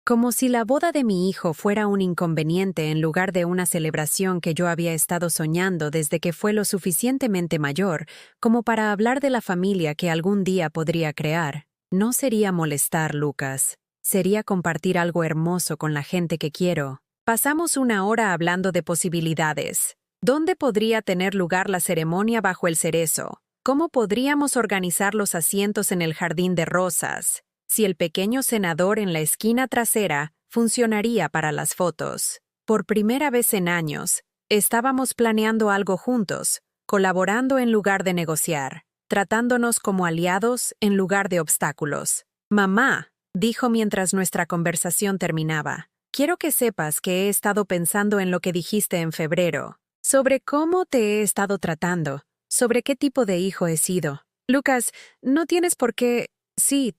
S1: Como si la boda de mi hijo fuera un inconveniente en lugar de una celebración que yo había estado soñando desde que fue lo suficientemente mayor como para hablar de la familia que algún día podría crear. No sería molestar, Lucas. Sería compartir algo hermoso con la gente que quiero. Pasamos una hora hablando de posibilidades. ¿Dónde podría tener lugar la ceremonia bajo el cerezo? ¿Cómo podríamos organizar los asientos en el jardín de rosas? Si el pequeño cenador en la esquina trasera funcionaría para las fotos. Por primera vez en años, estábamos planeando algo juntos, colaborando en lugar de negociar, tratándonos como aliados en lugar de obstáculos. «Mamá», dijo mientras nuestra conversación terminaba, «quiero que sepas que he estado pensando en lo que dijiste en febrero, sobre cómo te he estado tratando, sobre qué tipo de hijo he sido. Lucas, no tienes por qué...» «Sí,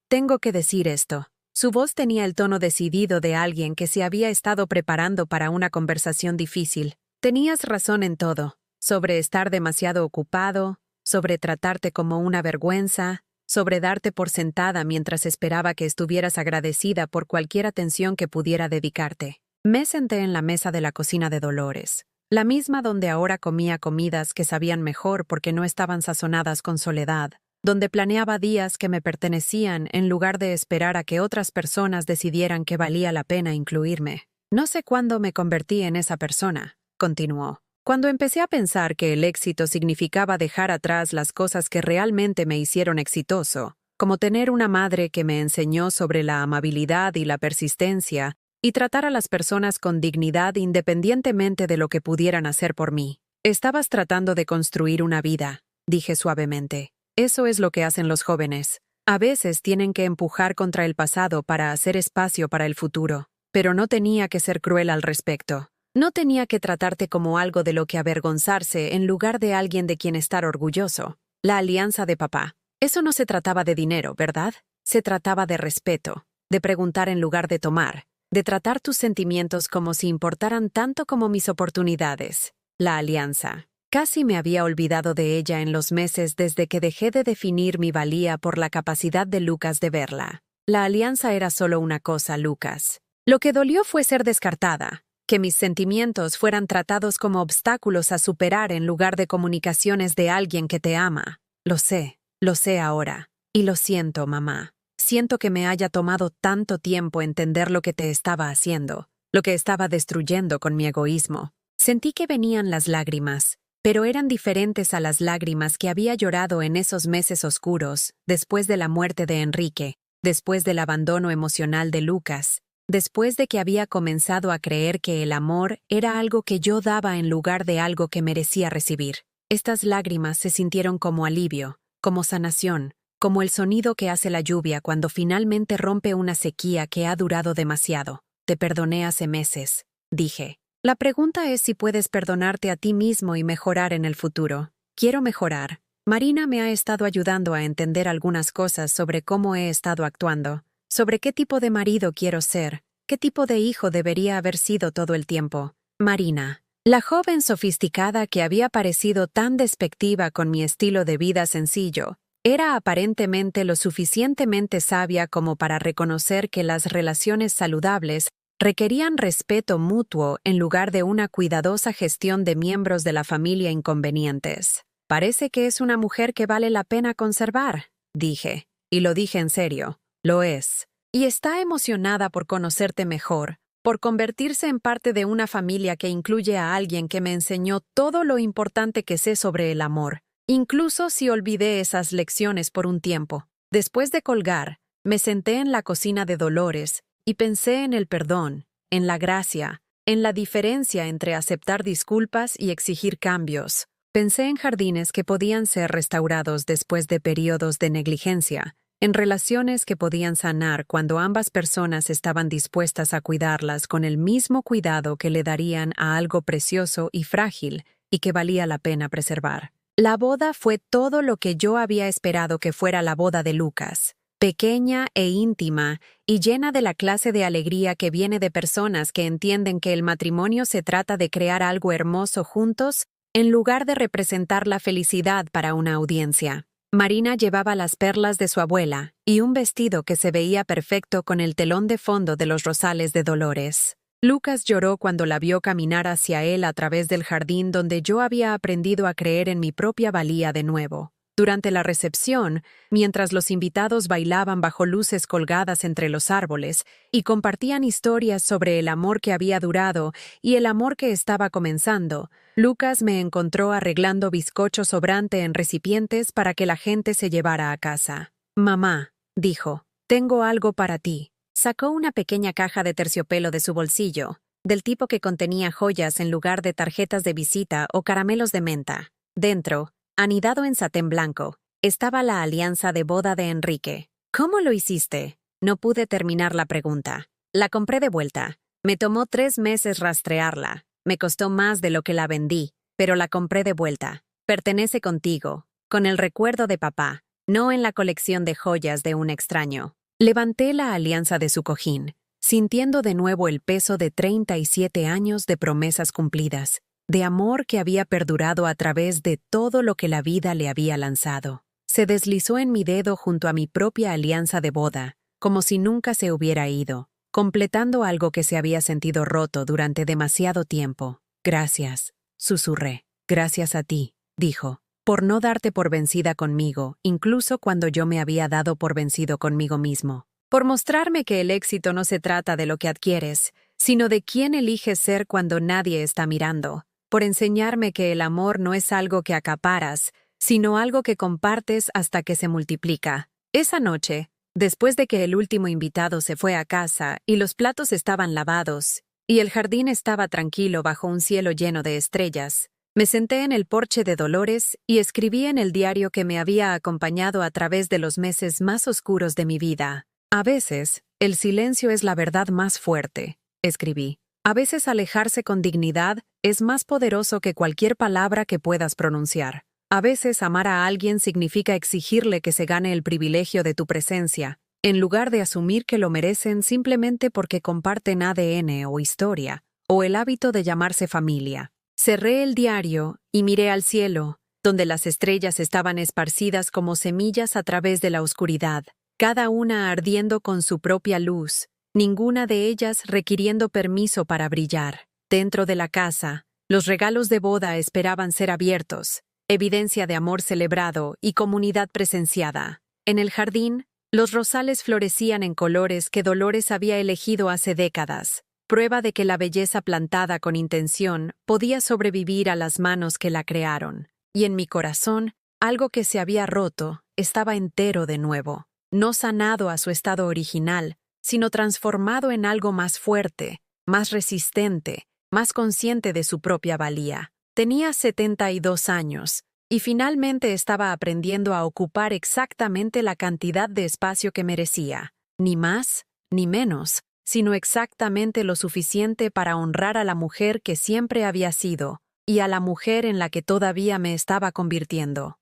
S1: Tengo que decir esto». Su voz tenía el tono decidido de alguien que se había estado preparando para una conversación difícil. «Tenías razón en todo, sobre estar demasiado ocupado, sobre tratarte como una vergüenza, sobre darte por sentada mientras esperaba que estuvieras agradecida por cualquier atención que pudiera dedicarte». Me senté en la mesa de la cocina de Dolores, la misma donde ahora comía comidas que sabían mejor porque no estaban sazonadas con soledad, donde planeaba días que me pertenecían en lugar de esperar a que otras personas decidieran que valía la pena incluirme. «No sé cuándo me convertí en esa persona», continuó. «Cuando empecé a pensar que el éxito significaba dejar atrás las cosas que realmente me hicieron exitoso, como tener una madre que me enseñó sobre la amabilidad y la persistencia, y tratar a las personas con dignidad independientemente de lo que pudieran hacer por mí. Estabas tratando de construir una vida», dije suavemente. «Eso es lo que hacen los jóvenes. A veces tienen que empujar contra el pasado para hacer espacio para el futuro. Pero no tenía que ser cruel al respecto. No tenía que tratarte como algo de lo que avergonzarse en lugar de alguien de quien estar orgulloso. La alianza de papá. Eso no se trataba de dinero, ¿verdad? Se trataba de respeto, de preguntar en lugar de tomar, de tratar tus sentimientos como si importaran tanto como mis oportunidades. La alianza. Casi me había olvidado de ella en los meses desde que dejé de definir mi valía por la capacidad de Lucas de verla. La alianza era solo una cosa, Lucas. Lo que dolió fue ser descartada, que mis sentimientos fueran tratados como obstáculos a superar en lugar de comunicaciones de alguien que te ama. Lo sé ahora. Y lo siento, mamá. Siento que me haya tomado tanto tiempo entender lo que te estaba haciendo, lo que estaba destruyendo con mi egoísmo. Sentí que venían las lágrimas, pero eran diferentes a las lágrimas que había llorado en esos meses oscuros, después de la muerte de Enrique, después del abandono emocional de Lucas, después de que había comenzado a creer que el amor era algo que yo daba en lugar de algo que merecía recibir. Estas lágrimas se sintieron como alivio, como sanación, como el sonido que hace la lluvia cuando finalmente rompe una sequía que ha durado demasiado. Te perdoné hace meses, dije. La pregunta es si puedes perdonarte a ti mismo y mejorar en el futuro. Quiero mejorar. Marina me ha estado ayudando a entender algunas cosas sobre cómo he estado actuando, sobre qué tipo de marido quiero ser, qué tipo de hijo debería haber sido todo el tiempo. Marina, la joven sofisticada que había parecido tan despectiva con mi estilo de vida sencillo, era aparentemente lo suficientemente sabia como para reconocer que las relaciones saludables requerían respeto mutuo en lugar de una cuidadosa gestión de miembros de la familia inconvenientes. Parece que es una mujer que vale la pena conservar, dije, y lo dije en serio, lo es. Y está emocionada por conocerte mejor, por convertirse en parte de una familia que incluye a alguien que me enseñó todo lo importante que sé sobre el amor, incluso si olvidé esas lecciones por un tiempo. Después de colgar, me senté en la cocina de Dolores y pensé en el perdón, en la gracia, en la diferencia entre aceptar disculpas y exigir cambios. Pensé en jardines que podían ser restaurados después de periodos de negligencia, en relaciones que podían sanar cuando ambas personas estaban dispuestas a cuidarlas con el mismo cuidado que le darían a algo precioso y frágil y que valía la pena preservar. La boda fue todo lo que yo había esperado que fuera la boda de Lucas. Pequeña e íntima, y llena de la clase de alegría que viene de personas que entienden que el matrimonio se trata de crear algo hermoso juntos, en lugar de representar la felicidad para una audiencia. Marina llevaba las perlas de su abuela y un vestido que se veía perfecto con el telón de fondo de los rosales de Dolores. Lucas lloró cuando la vio caminar hacia él a través del jardín donde yo había aprendido a creer en mi propia valía de nuevo. Durante la recepción, mientras los invitados bailaban bajo luces colgadas entre los árboles y compartían historias sobre el amor que había durado y el amor que estaba comenzando, Lucas me encontró arreglando bizcocho sobrante en recipientes para que la gente se llevara a casa. «Mamá», dijo, «tengo algo para ti». Sacó una pequeña caja de terciopelo de su bolsillo, del tipo que contenía joyas en lugar de tarjetas de visita o caramelos de menta. Dentro, anidado en satén blanco, estaba la alianza de boda de Enrique. «¿Cómo lo hiciste?» No pude terminar la pregunta. La compré de vuelta. Me tomó 3 meses rastrearla. Me costó más de lo que la vendí, pero la compré de vuelta. Pertenece contigo, con el recuerdo de papá, no en la colección de joyas de un extraño. Levanté la alianza de su cojín, sintiendo de nuevo el peso de 37 años de promesas cumplidas, de amor que había perdurado a través de todo lo que la vida le había lanzado. Se deslizó en mi dedo junto a mi propia alianza de boda, como si nunca se hubiera ido, completando algo que se había sentido roto durante demasiado tiempo. «Gracias», susurré. «Gracias a ti», dijo, «por no darte por vencida conmigo, incluso cuando yo me había dado por vencido conmigo mismo. Por mostrarme que el éxito no se trata de lo que adquieres, sino de quién eliges ser cuando nadie está mirando. Por enseñarme que el amor no es algo que acaparas, sino algo que compartes hasta que se multiplica». Esa noche, después de que el último invitado se fue a casa y los platos estaban lavados, y el jardín estaba tranquilo bajo un cielo lleno de estrellas, me senté en el porche de Dolores y escribí en el diario que me había acompañado a través de los meses más oscuros de mi vida. «A veces, el silencio es la verdad más fuerte», escribí. «A veces alejarse con dignidad es más poderoso que cualquier palabra que puedas pronunciar. A veces amar a alguien significa exigirle que se gane el privilegio de tu presencia, en lugar de asumir que lo merecen simplemente porque comparten ADN o historia, o el hábito de llamarse familia». Cerré el diario y miré al cielo, donde las estrellas estaban esparcidas como semillas a través de la oscuridad, cada una ardiendo con su propia luz, ninguna de ellas requiriendo permiso para brillar. Dentro de la casa, los regalos de boda esperaban ser abiertos, evidencia de amor celebrado y comunidad presenciada. En el jardín, los rosales florecían en colores que Dolores había elegido hace décadas, prueba de que la belleza plantada con intención podía sobrevivir a las manos que la crearon. Y en mi corazón, algo que se había roto estaba entero de nuevo, no sanado a su estado original, sino transformado en algo más fuerte, más resistente, más consciente de su propia valía. Tenía 72 años, y finalmente estaba aprendiendo a ocupar exactamente la cantidad de espacio que merecía, ni más ni menos, sino exactamente lo suficiente para honrar a la mujer que siempre había sido, y a la mujer en la que todavía me estaba convirtiendo.